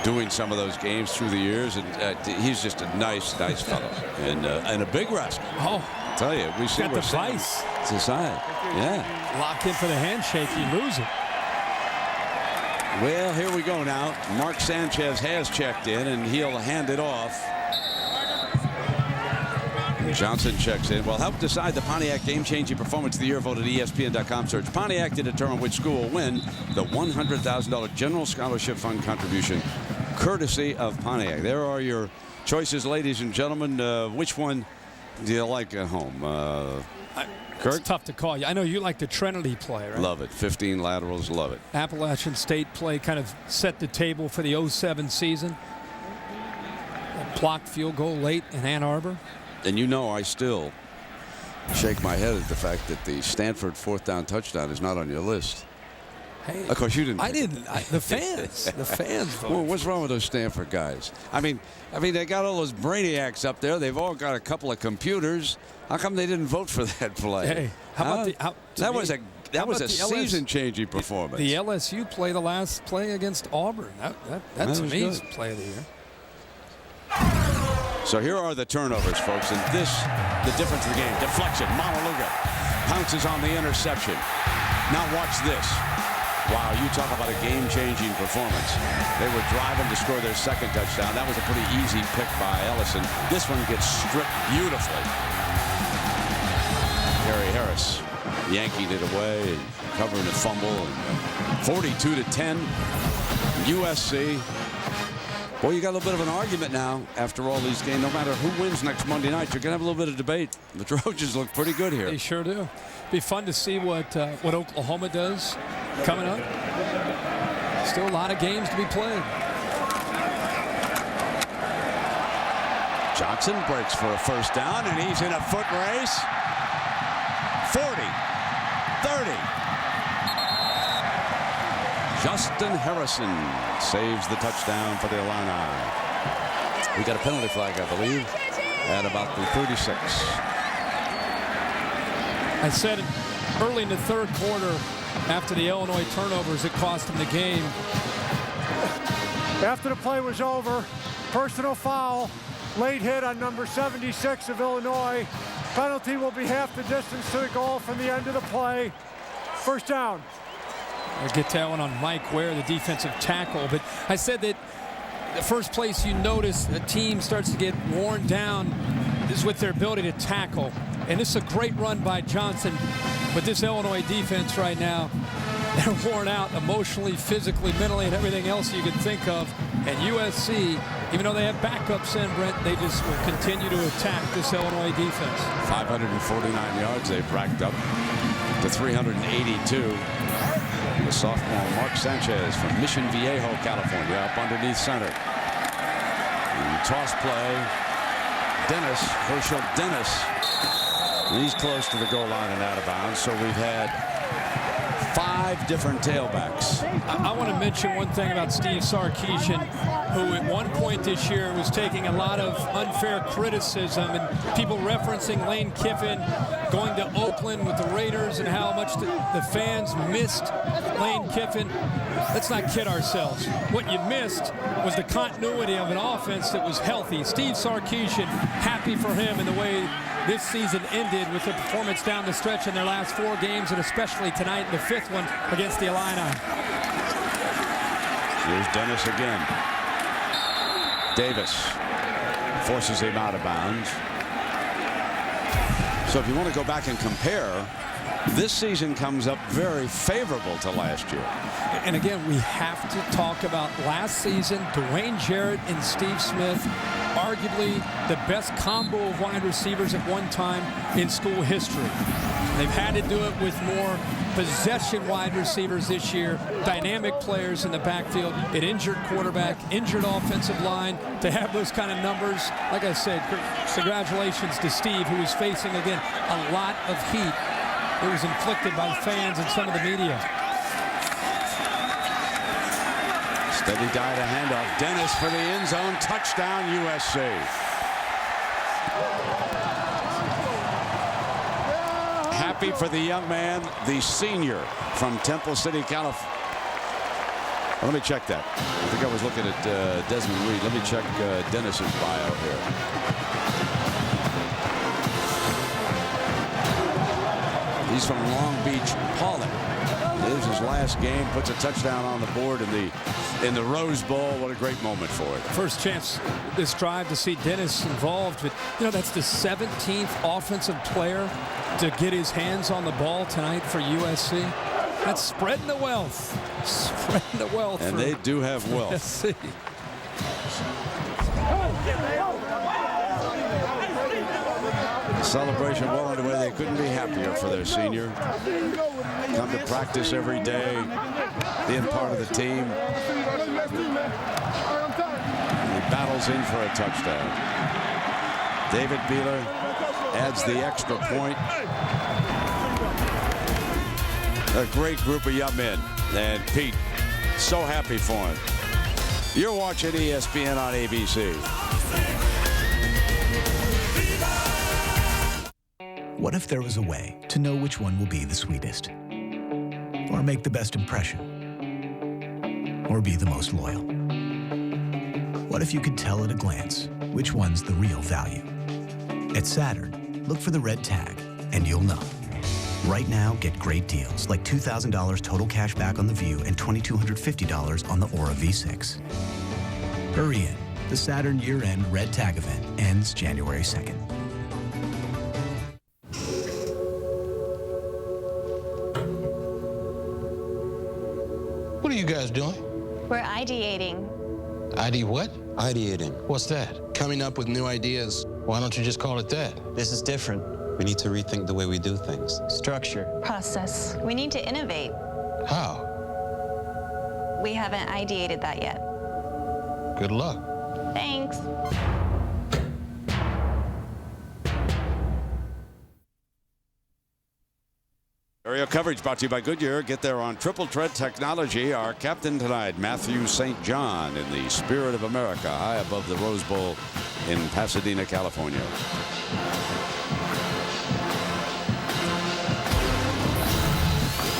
doing some of those games through the years. And he's just a nice fellow. And a big rascal. Oh. I'll tell you, we see got the vice. It's aside. Yeah. Lock in for the handshake, you lose it. Well, here we go now. Mark Sanchez has checked in, and he'll hand it off. Johnson checks in. Well, help decide the Pontiac game-changing performance of the year. Voted ESPN.com. Search Pontiac to determine which school will win the $100,000 General Scholarship Fund contribution, courtesy of Pontiac. There are your choices, ladies and gentlemen. Which one do you like at home? Kirk? It's tough to call you. I know you like the Trinity play, right? Love it. 15 laterals, love it. Appalachian State play kind of set the table for the 07 season. A blocked field goal late in Ann Arbor. And you know I still shake my head at the fact that the Stanford 4th down touchdown is not on your list. Hey, of course, you didn't. I didn't. The fans. The fans voted. Well, what's wrong with those Stanford guys? I mean, they got all those brainiacs up there. They've all got a couple of computers. How come they didn't vote for that play? Hey, that was a season-changing performance. The LSU play, the last play against Auburn. That to me is play of the year. So here are the turnovers, folks, and the difference in the game. Deflection, Monaluga pounces on the interception. Now watch this. Wow, you talk about a game-changing performance. They were driving to score their second touchdown. That was a pretty easy pick by Ellison. This one gets stripped beautifully. Cary Harris yanking it away and covering a fumble. 42-10, USC. Boy, you got a little bit of an argument now after all these games. No matter who wins next Monday night, you're going to have a little bit of debate. The Trojans look pretty good here. They sure do. Be fun to see what Oklahoma does coming up. Still a lot of games to be played. Johnson breaks for a first down, and he's in a foot race. 40, 30. Justin Harrison saves the touchdown for the Illini. We got a penalty flag, I believe, at about the 36. I said early in the third quarter, after the Illinois turnovers, it cost him the game. After the play was over, personal foul, late hit on number 76 of Illinois. Penalty will be half the distance to the goal from the end of the play. First down. I'll get that one on Mike Ware, the defensive tackle. But I said that the first place you notice a team starts to get worn down is with their ability to tackle. And this is a great run by Johnson. But this Illinois defense right now, they're worn out emotionally, physically, mentally, and everything else you can think of. And USC, even though they have backups in, Brent, they just will continue to attack this Illinois defense. 549 yards they've racked up to 382. The sophomore Mark Sanchez from Mission Viejo, California, up underneath center. And toss play. Herschel Dennis. He's close to the goal line and out of bounds. So we've had 5 different tailbacks. I want to mention one thing about Steve Sarkisian, who at one point this year was taking a lot of unfair criticism and people referencing Lane Kiffin going to Oakland with the Raiders and how much the fans missed Lane Kiffin. Let's not kid ourselves. What you missed was the continuity of an offense that was healthy. Steve Sarkisian, happy for him in the way this season ended with a performance down the stretch in their last 4 games, and especially tonight in the 5th one against the Illini. Here's Dennis again. Davis forces him out of bounds. So if you want to go back and compare, this season comes up very favorable to last year. And again, we have to talk about last season, Dwayne Jarrett and Steve Smith, arguably the best combo of wide receivers at one time in school history. They've had to do it with more possession wide receivers this year, dynamic players in the backfield, an injured quarterback, injured offensive line. To have those kind of numbers, like I said, congratulations to Steve, who is facing, again, a lot of heat. It was inflicted by fans and some of the media. Steady die to handoff. Dennis for the end zone. Touchdown, USC. Happy for the young man, the senior from Temple City, California. Let me check that. I think I was looking at Desmond Reed. Let me check Dennis's bio here. He's from Long Beach, Holland. This is his last game. Puts a touchdown on the board in the Rose Bowl. What a great moment for it. First chance this drive to see Dennis involved. But, you know, that's the 17th offensive player to get his hands on the ball tonight for USC. That's spreading the wealth. Spreading the wealth. And they do have wealth. USC. Celebration well underway. They couldn't be happier for their senior. Come to practice every day, being part of the team. And he battles in for a touchdown. David Beeler adds the extra point. A great group of young men. And Pete, so happy for him. You're watching ESPN on ABC. What if there was a way to know which one will be the sweetest? Or make the best impression? Or be the most loyal? What if you could tell at a glance which one's the real value? At Saturn, look for the red tag, and you'll know. Right now, get great deals like $2,000 total cash back on the View and $2,250 on the Aura V6. Hurry in. The Saturn year-end red tag event ends January 2nd. What are you guys doing? We're ideating. ID what? Ideating. What's that? Coming up with new ideas. Why don't you just call it that? This is different. We need to rethink the way we do things. Structure. Process. We need to innovate. How? We haven't ideated that yet. Good luck. Thanks. Aerial coverage brought to you by Goodyear. Get there on Triple Tread Technology. Our captain tonight, Matthew St. John, in the Spirit of America, high above the Rose Bowl in Pasadena, California.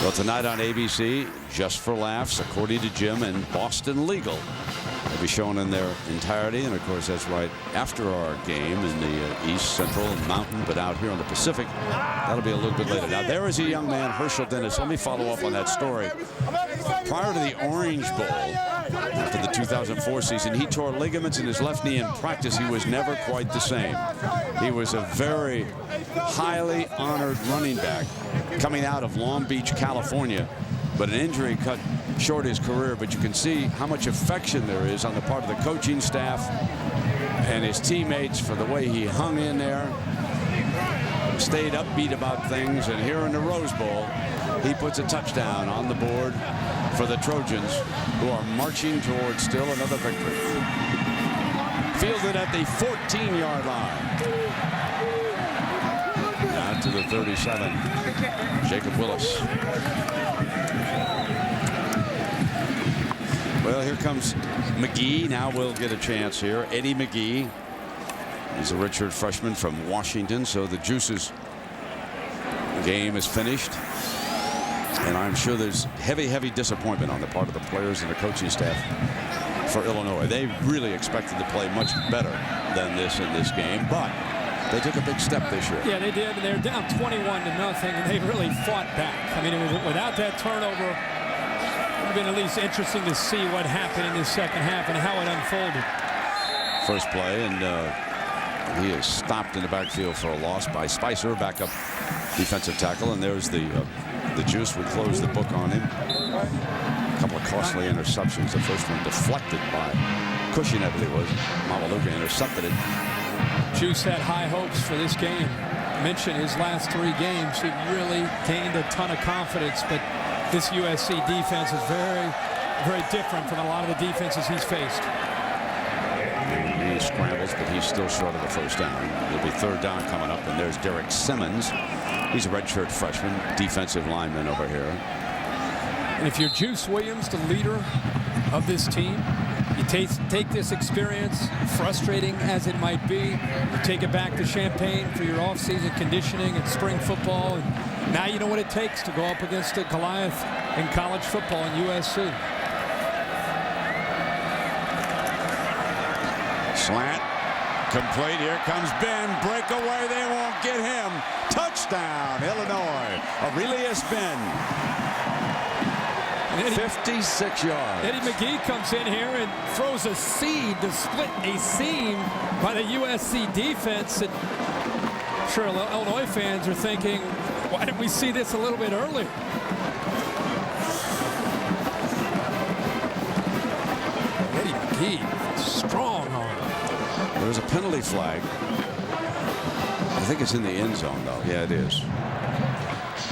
Well, tonight on ABC, Just for Laughs, according to Jim, and Boston Legal will be shown in their entirety. And of course, that's right after our game in the East, Central, and Mountain, but out here on the Pacific, that'll be a little bit later. Now, there is a young man, Herschel Dennis. Let me follow up on that story. Prior to the Orange Bowl, after the 2004 season, he tore ligaments in his left knee in practice. He was never quite the same. He was a very highly honored running back coming out of Long Beach, California, but an injury cut short his career. But you can see how much affection there is on the part of the coaching staff and his teammates for the way he hung in there, stayed upbeat about things, and here in the Rose Bowl, he puts a touchdown on the board for the Trojans, who are marching towards still another victory. Fielded at the 14-yard line. Now to the 37, Jacob Willis. Well, here comes McGee. Now we'll get a chance here. Eddie McGee. He's a redshirt freshman from Washington, so the Juices game is finished. And I'm sure there's heavy disappointment on the part of the players and the coaching staff for Illinois. They really expected to play much better than this in this game, but they took a big step this year. Yeah, they did. They're down 21-0, and they really fought back. I mean, without that turnover, it would have been at least interesting to see what happened in the second half and how it unfolded. First play, and he is stopped in the backfield for a loss by Spicer, backup defensive tackle, and there's the Juice would close the book on him. A couple of costly interceptions. The first one deflected by Cushing, I believe it was. Mamaluka intercepted it. Juice had high hopes for this game. Mentioned his last 3 games. He really gained a ton of confidence, but this USC defense is very different from a lot of the defenses he's faced. He scrambles, but he's still short of the first down. It'll be 3rd down coming up, and there's Derek Simmons. He's a redshirt freshman, defensive lineman over here. And if you're Juice Williams, the leader of this team, you take this experience, frustrating as it might be, you take it back to Champaign for your off-season conditioning and spring football, and now you know what it takes to go up against a Goliath in college football in USC. Slant. Complete. Here comes Ben. Breakaway. They won't get him. Touchdown, Illinois. Aurelius Ben. 56 yards. Eddie McGee comes in here and throws a seed to split a seam by the USC defense. And I'm sure Illinois fans are thinking, why didn't we see this a little bit earlier? Eddie McGee, strong arm. There was a penalty flag. I think it's in the end zone, though. Yeah, it is.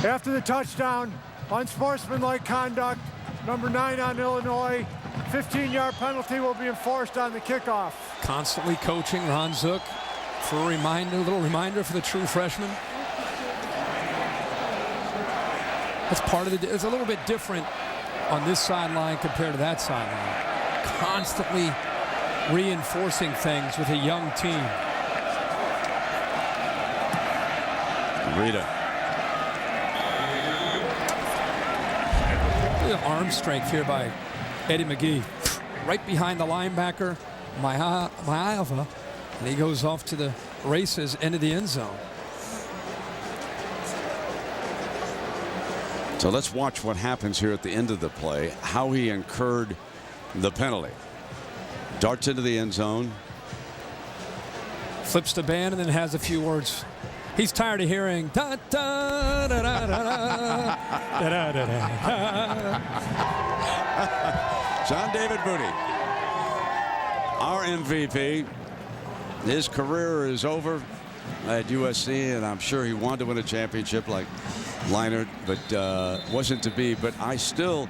After the touchdown, unsportsmanlike conduct, number 9 on Illinois. 15-yard penalty will be enforced on the kickoff. Constantly coaching Ron Zook for a little reminder for the true freshman. That's part of it's a little bit different on this sideline compared to that sideline. Constantly reinforcing things with a young team. Rita. Look at arm strength here by Eddie McGee. Right behind the linebacker, Maiava, and he goes off to the races into the end zone. So let's watch what happens here at the end of the play, how he incurred the penalty. Darts into the end zone. Flips the band and then has a few words. He's tired of hearing da da da da da da da da da. John David Booty, our MVP. His career is over at USC, and I'm sure he wanted to win a championship like Leinart, but wasn't to be. But I still,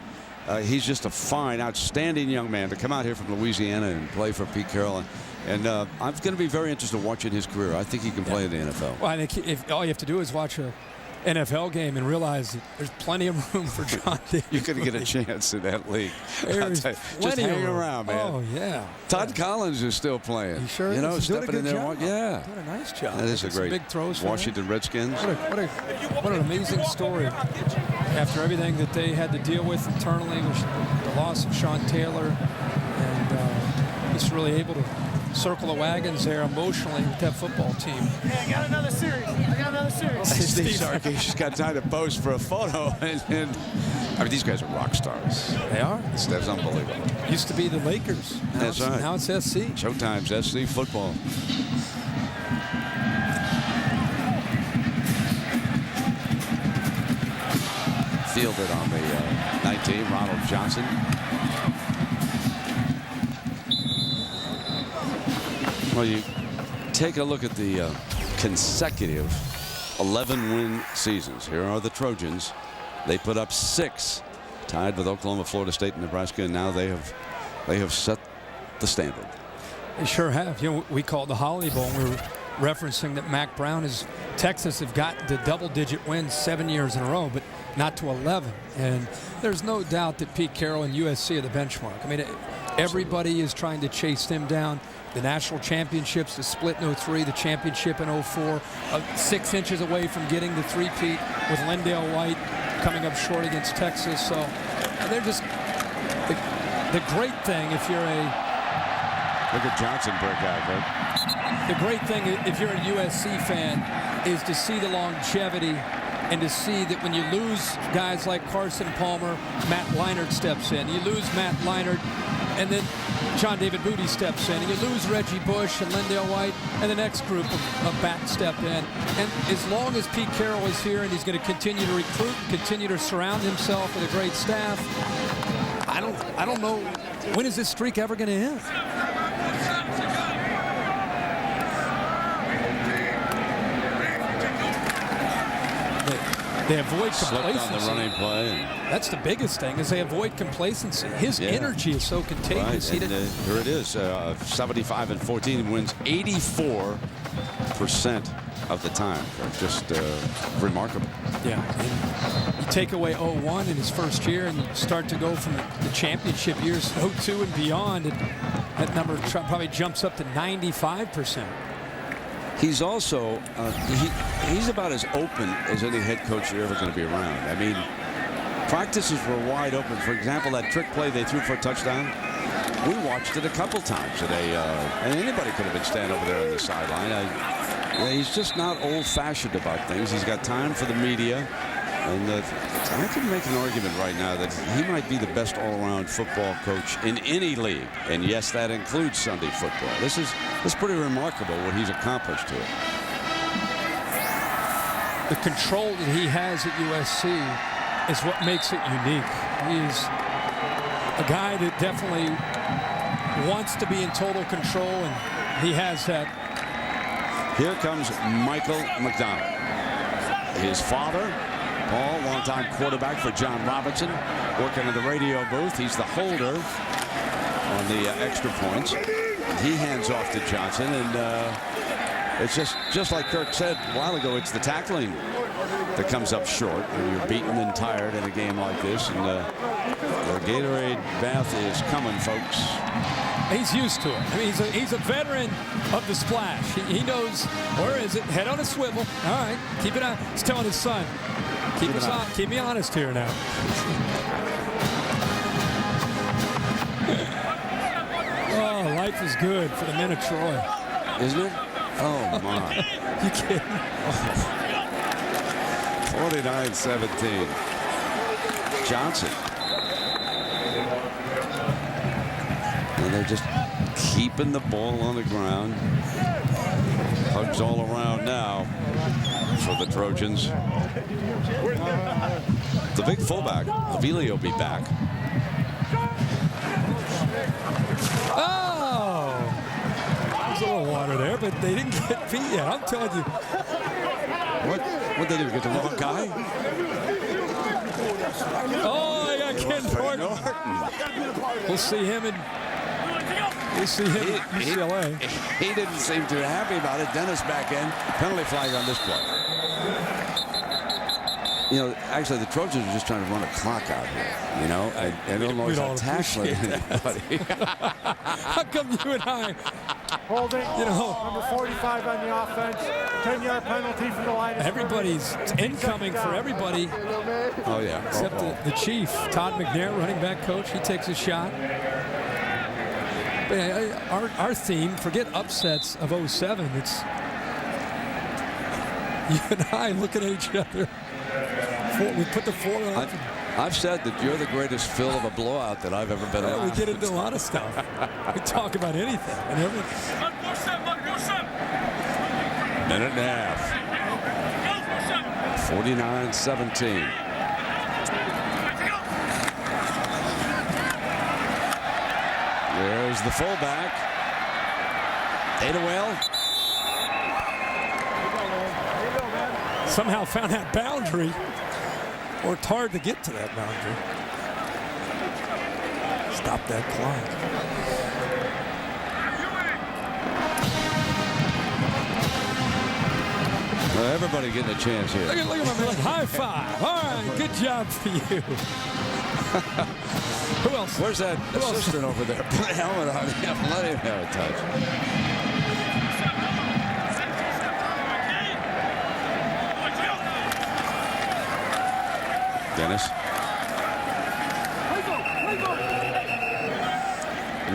he's just a fine, outstanding young man to come out here from Louisiana and play for Pete Carroll. And I'm going to be very interested in watching his career. I think he can play in the NFL. Well, I think if all you have to do is watch a NFL game and realize that there's plenty of room for John David. You're going to get a chance in that league. Just hang around, man. Oh, yeah. Todd Collins is still playing. He sure is. You know, He's stepping in there. Yeah. Doing a nice job. That is a great big throws for Washington Redskins. What an amazing story. After everything that they had to deal with internally, with the loss of Sean Taylor, and just really able to circle the wagons there emotionally with that football team. Hey, I got another series. Steve Sarkisian's just got time to pose for a photo. And I mean, these guys are rock stars. They are. That's unbelievable. Used to be the Lakers. That's right. Now it's SC. Showtime's SC football. Fielded on the 19, Ronald Johnson. Well, you take a look at the consecutive 11-win seasons. Here are the Trojans. They put up 6, tied with Oklahoma, Florida State, and Nebraska, and now they have set the standard. They sure have. You know, we call it the Holiday Bowl. We were referencing that Mac Brown is Texas have got to double-digit wins 7 years in a row, but not to 11. And there's no doubt that Pete Carroll and USC are the benchmark. I mean, everybody is trying to chase them down. The national championships, the split in 03, the championship in 04, 6 inches away from getting the three-peat with Lendale White coming up short against Texas. So they're just the great thing if you're a... Look at Johnson break out, right? The great thing if you're a USC fan is to see the longevity and to see that when you lose guys like Carson Palmer, Matt Leinart steps in. You lose Matt Leinart, and then John David Booty steps in, and you lose Reggie Bush and Lendale White, and the next group of backs step in. And as long as Pete Carroll is here and he's going to continue to recruit and continue to surround himself with a great staff, I don't know, when is this streak ever going to end? They avoid complacency. On the running play. That's the biggest thing, is they avoid complacency. His energy is so contagious. Right. And, here it is, 75-14, wins 84% of the time. Just remarkable. Yeah. And you take away 01 in his first year, and you start to go from the championship years 02 and beyond, and that number probably jumps up to 95%. He's also, he's about as open as any head coach you're ever going to be around. I mean, practices were wide open. For example, that trick play they threw for a touchdown, we watched it a couple times today, and anybody could have been standing over there on the sideline. He's just not old-fashioned about things. He's got time for the media, and I can make an argument right now that he might be the best all-around football coach in any league, and yes, that includes Sunday football. This is pretty remarkable what he's accomplished here. The control that he has at USC is what makes it unique. He's a guy that definitely wants to be in total control, and he has that. Here comes Michael McDonald. His father, Paul, longtime quarterback for John Robinson, working in the radio booth. He's the holder on the extra points. He hands off to Johnson, and it's just like Kirk said a while ago, it's the tackling that comes up short when you're beaten and tired in a game like this. And The Gatorade bath is coming, folks. He's used to it. I mean, he's a veteran of the splash. He knows, where is it? Head on a swivel. All right, keep it on. He's telling his son, keep me honest here now. Oh, life is good for the men of Troy. Isn't it? Oh, my. You kidding? 49-17. Johnson. And they're just keeping the ball on the ground. Hugs all around now for the Trojans. The big fullback, Avili, will be back. Oh! There's a little water there, but they didn't get beat yet. I'm telling you. What did they do? Get the wrong guy? Oh, they got Ken Norton. We'll see him at UCLA. He didn't seem too happy about it. Dennis back in. Penalty flag on this play. You know, actually, the Trojans are just trying to run a clock out here. You know, I don't know if I'm tackling anybody. How come you and I? Holding, number 45 on the offense. 10-yard penalty for the line. Everybody's incoming for everybody. Oh, yeah. Except the chief, Todd McNair, running back coach. He takes a shot. But our theme, forget upsets of 07. It's you and I looking at each other. We put the 4 on. I've said that you're the greatest fill of a blowout that I've ever been around. We get into a lot of stuff. We talk about anything and everything. Minute and a half. 49-17. There's the fullback. Adewale. Somehow found that boundary. Worked hard to get to that boundary. Stop that clock. Well, everybody getting a chance here. Look at my man. High five. All right, good job for you. Who else? Where's that assistant over there? Put a helmet on him. Let him have a touch. Dennis.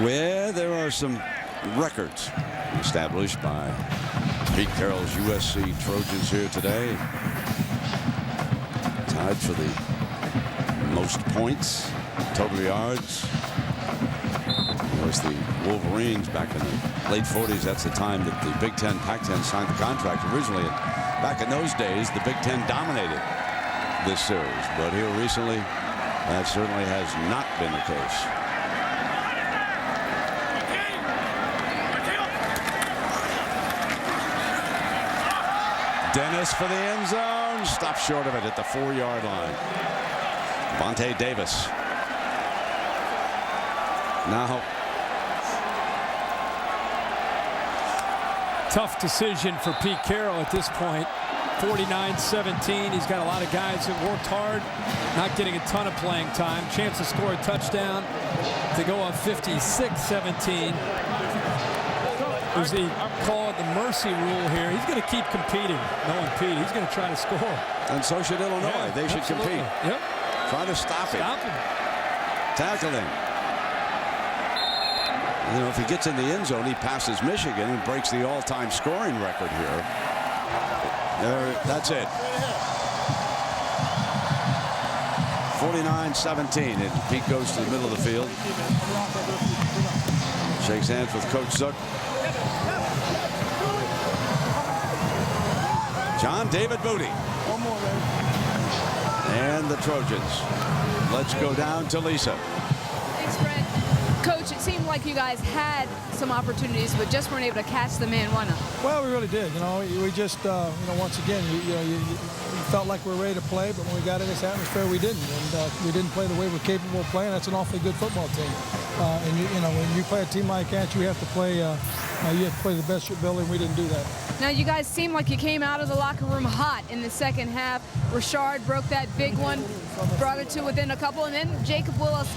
Where there are some records established by Pete Carroll's USC Trojans here today. Tied for the most points, total yards. It was the Wolverines back in the late 40s. That's the time that the Big Ten, Pac-10 signed the contract originally. Back in those days, the Big Ten dominated this series, but here recently, that certainly has not been the case. Dennis for the end zone, stopped short of it at the 4-yard line. Vontae Davis. Now, tough decision for Pete Carroll at this point. 49-17. He's got a lot of guys that worked hard, not getting a ton of playing time. Chance to score a touchdown to go up 56-17. As he called the mercy rule here, he's going to keep competing. Knowing Pete, he's going to try to score. And so should Illinois. Yeah, they should compete. Yep. Try to stop him. Tackle him. You know, if he gets in the end zone, he passes Michigan and breaks the all-time scoring record here. That's it. 49-17. And Pete goes to the middle of the field. Shakes hands with Coach Zook. John David Booty. And the Trojans. Let's go down to Lisa. Thanks, Fred. Coach, it seemed like you guys had some opportunities, but just weren't able to catch them in. Why not? Well, we really did. We just, once again, you felt like we were ready to play, but when we got in this atmosphere, we didn't. And we didn't play the way we're capable of playing. That's an awfully good football team. When you play a team like that, you have to play the best of your ability, and we didn't do that. Now, you guys seem like you came out of the locker room hot in the second half. Rashard broke that big one, brought it to within a couple, and then Jacob Willis.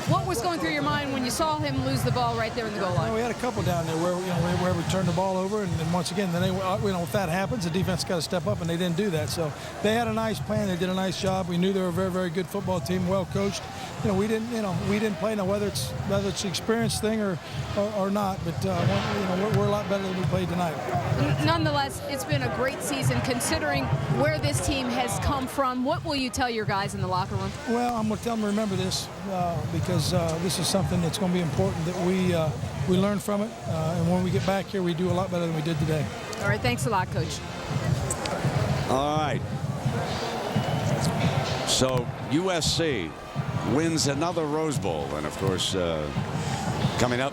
What was going through your mind when you saw him lose the ball right there in the goal line? We had a couple down there where we turned the ball over, and once again, then if that happens, the defense got to step up, and they didn't do that. So they had a nice plan. They did a nice job. We knew they were a very, very good football team, well coached. We didn't play now whether it's the experience thing or not, but we're a lot better than we played tonight. Nonetheless, it's been a great season considering where this team has come from. What will you tell your guys in the locker room? Well, I'm going to tell them to remember this because this is something that's going to be important that we learn from it, and when we get back here, we do a lot better than we did today. All right, thanks a lot, Coach. All right. So USC wins another Rose Bowl, and of course, coming up,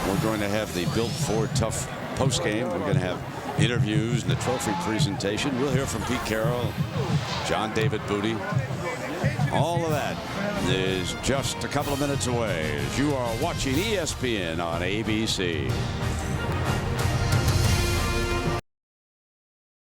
we're going to have the Built Ford Tough postgame. We're going to have interviews and the trophy presentation. We'll hear from Pete Carroll, John David Booty. All of that is just a couple of minutes away as you are watching ESPN on ABC.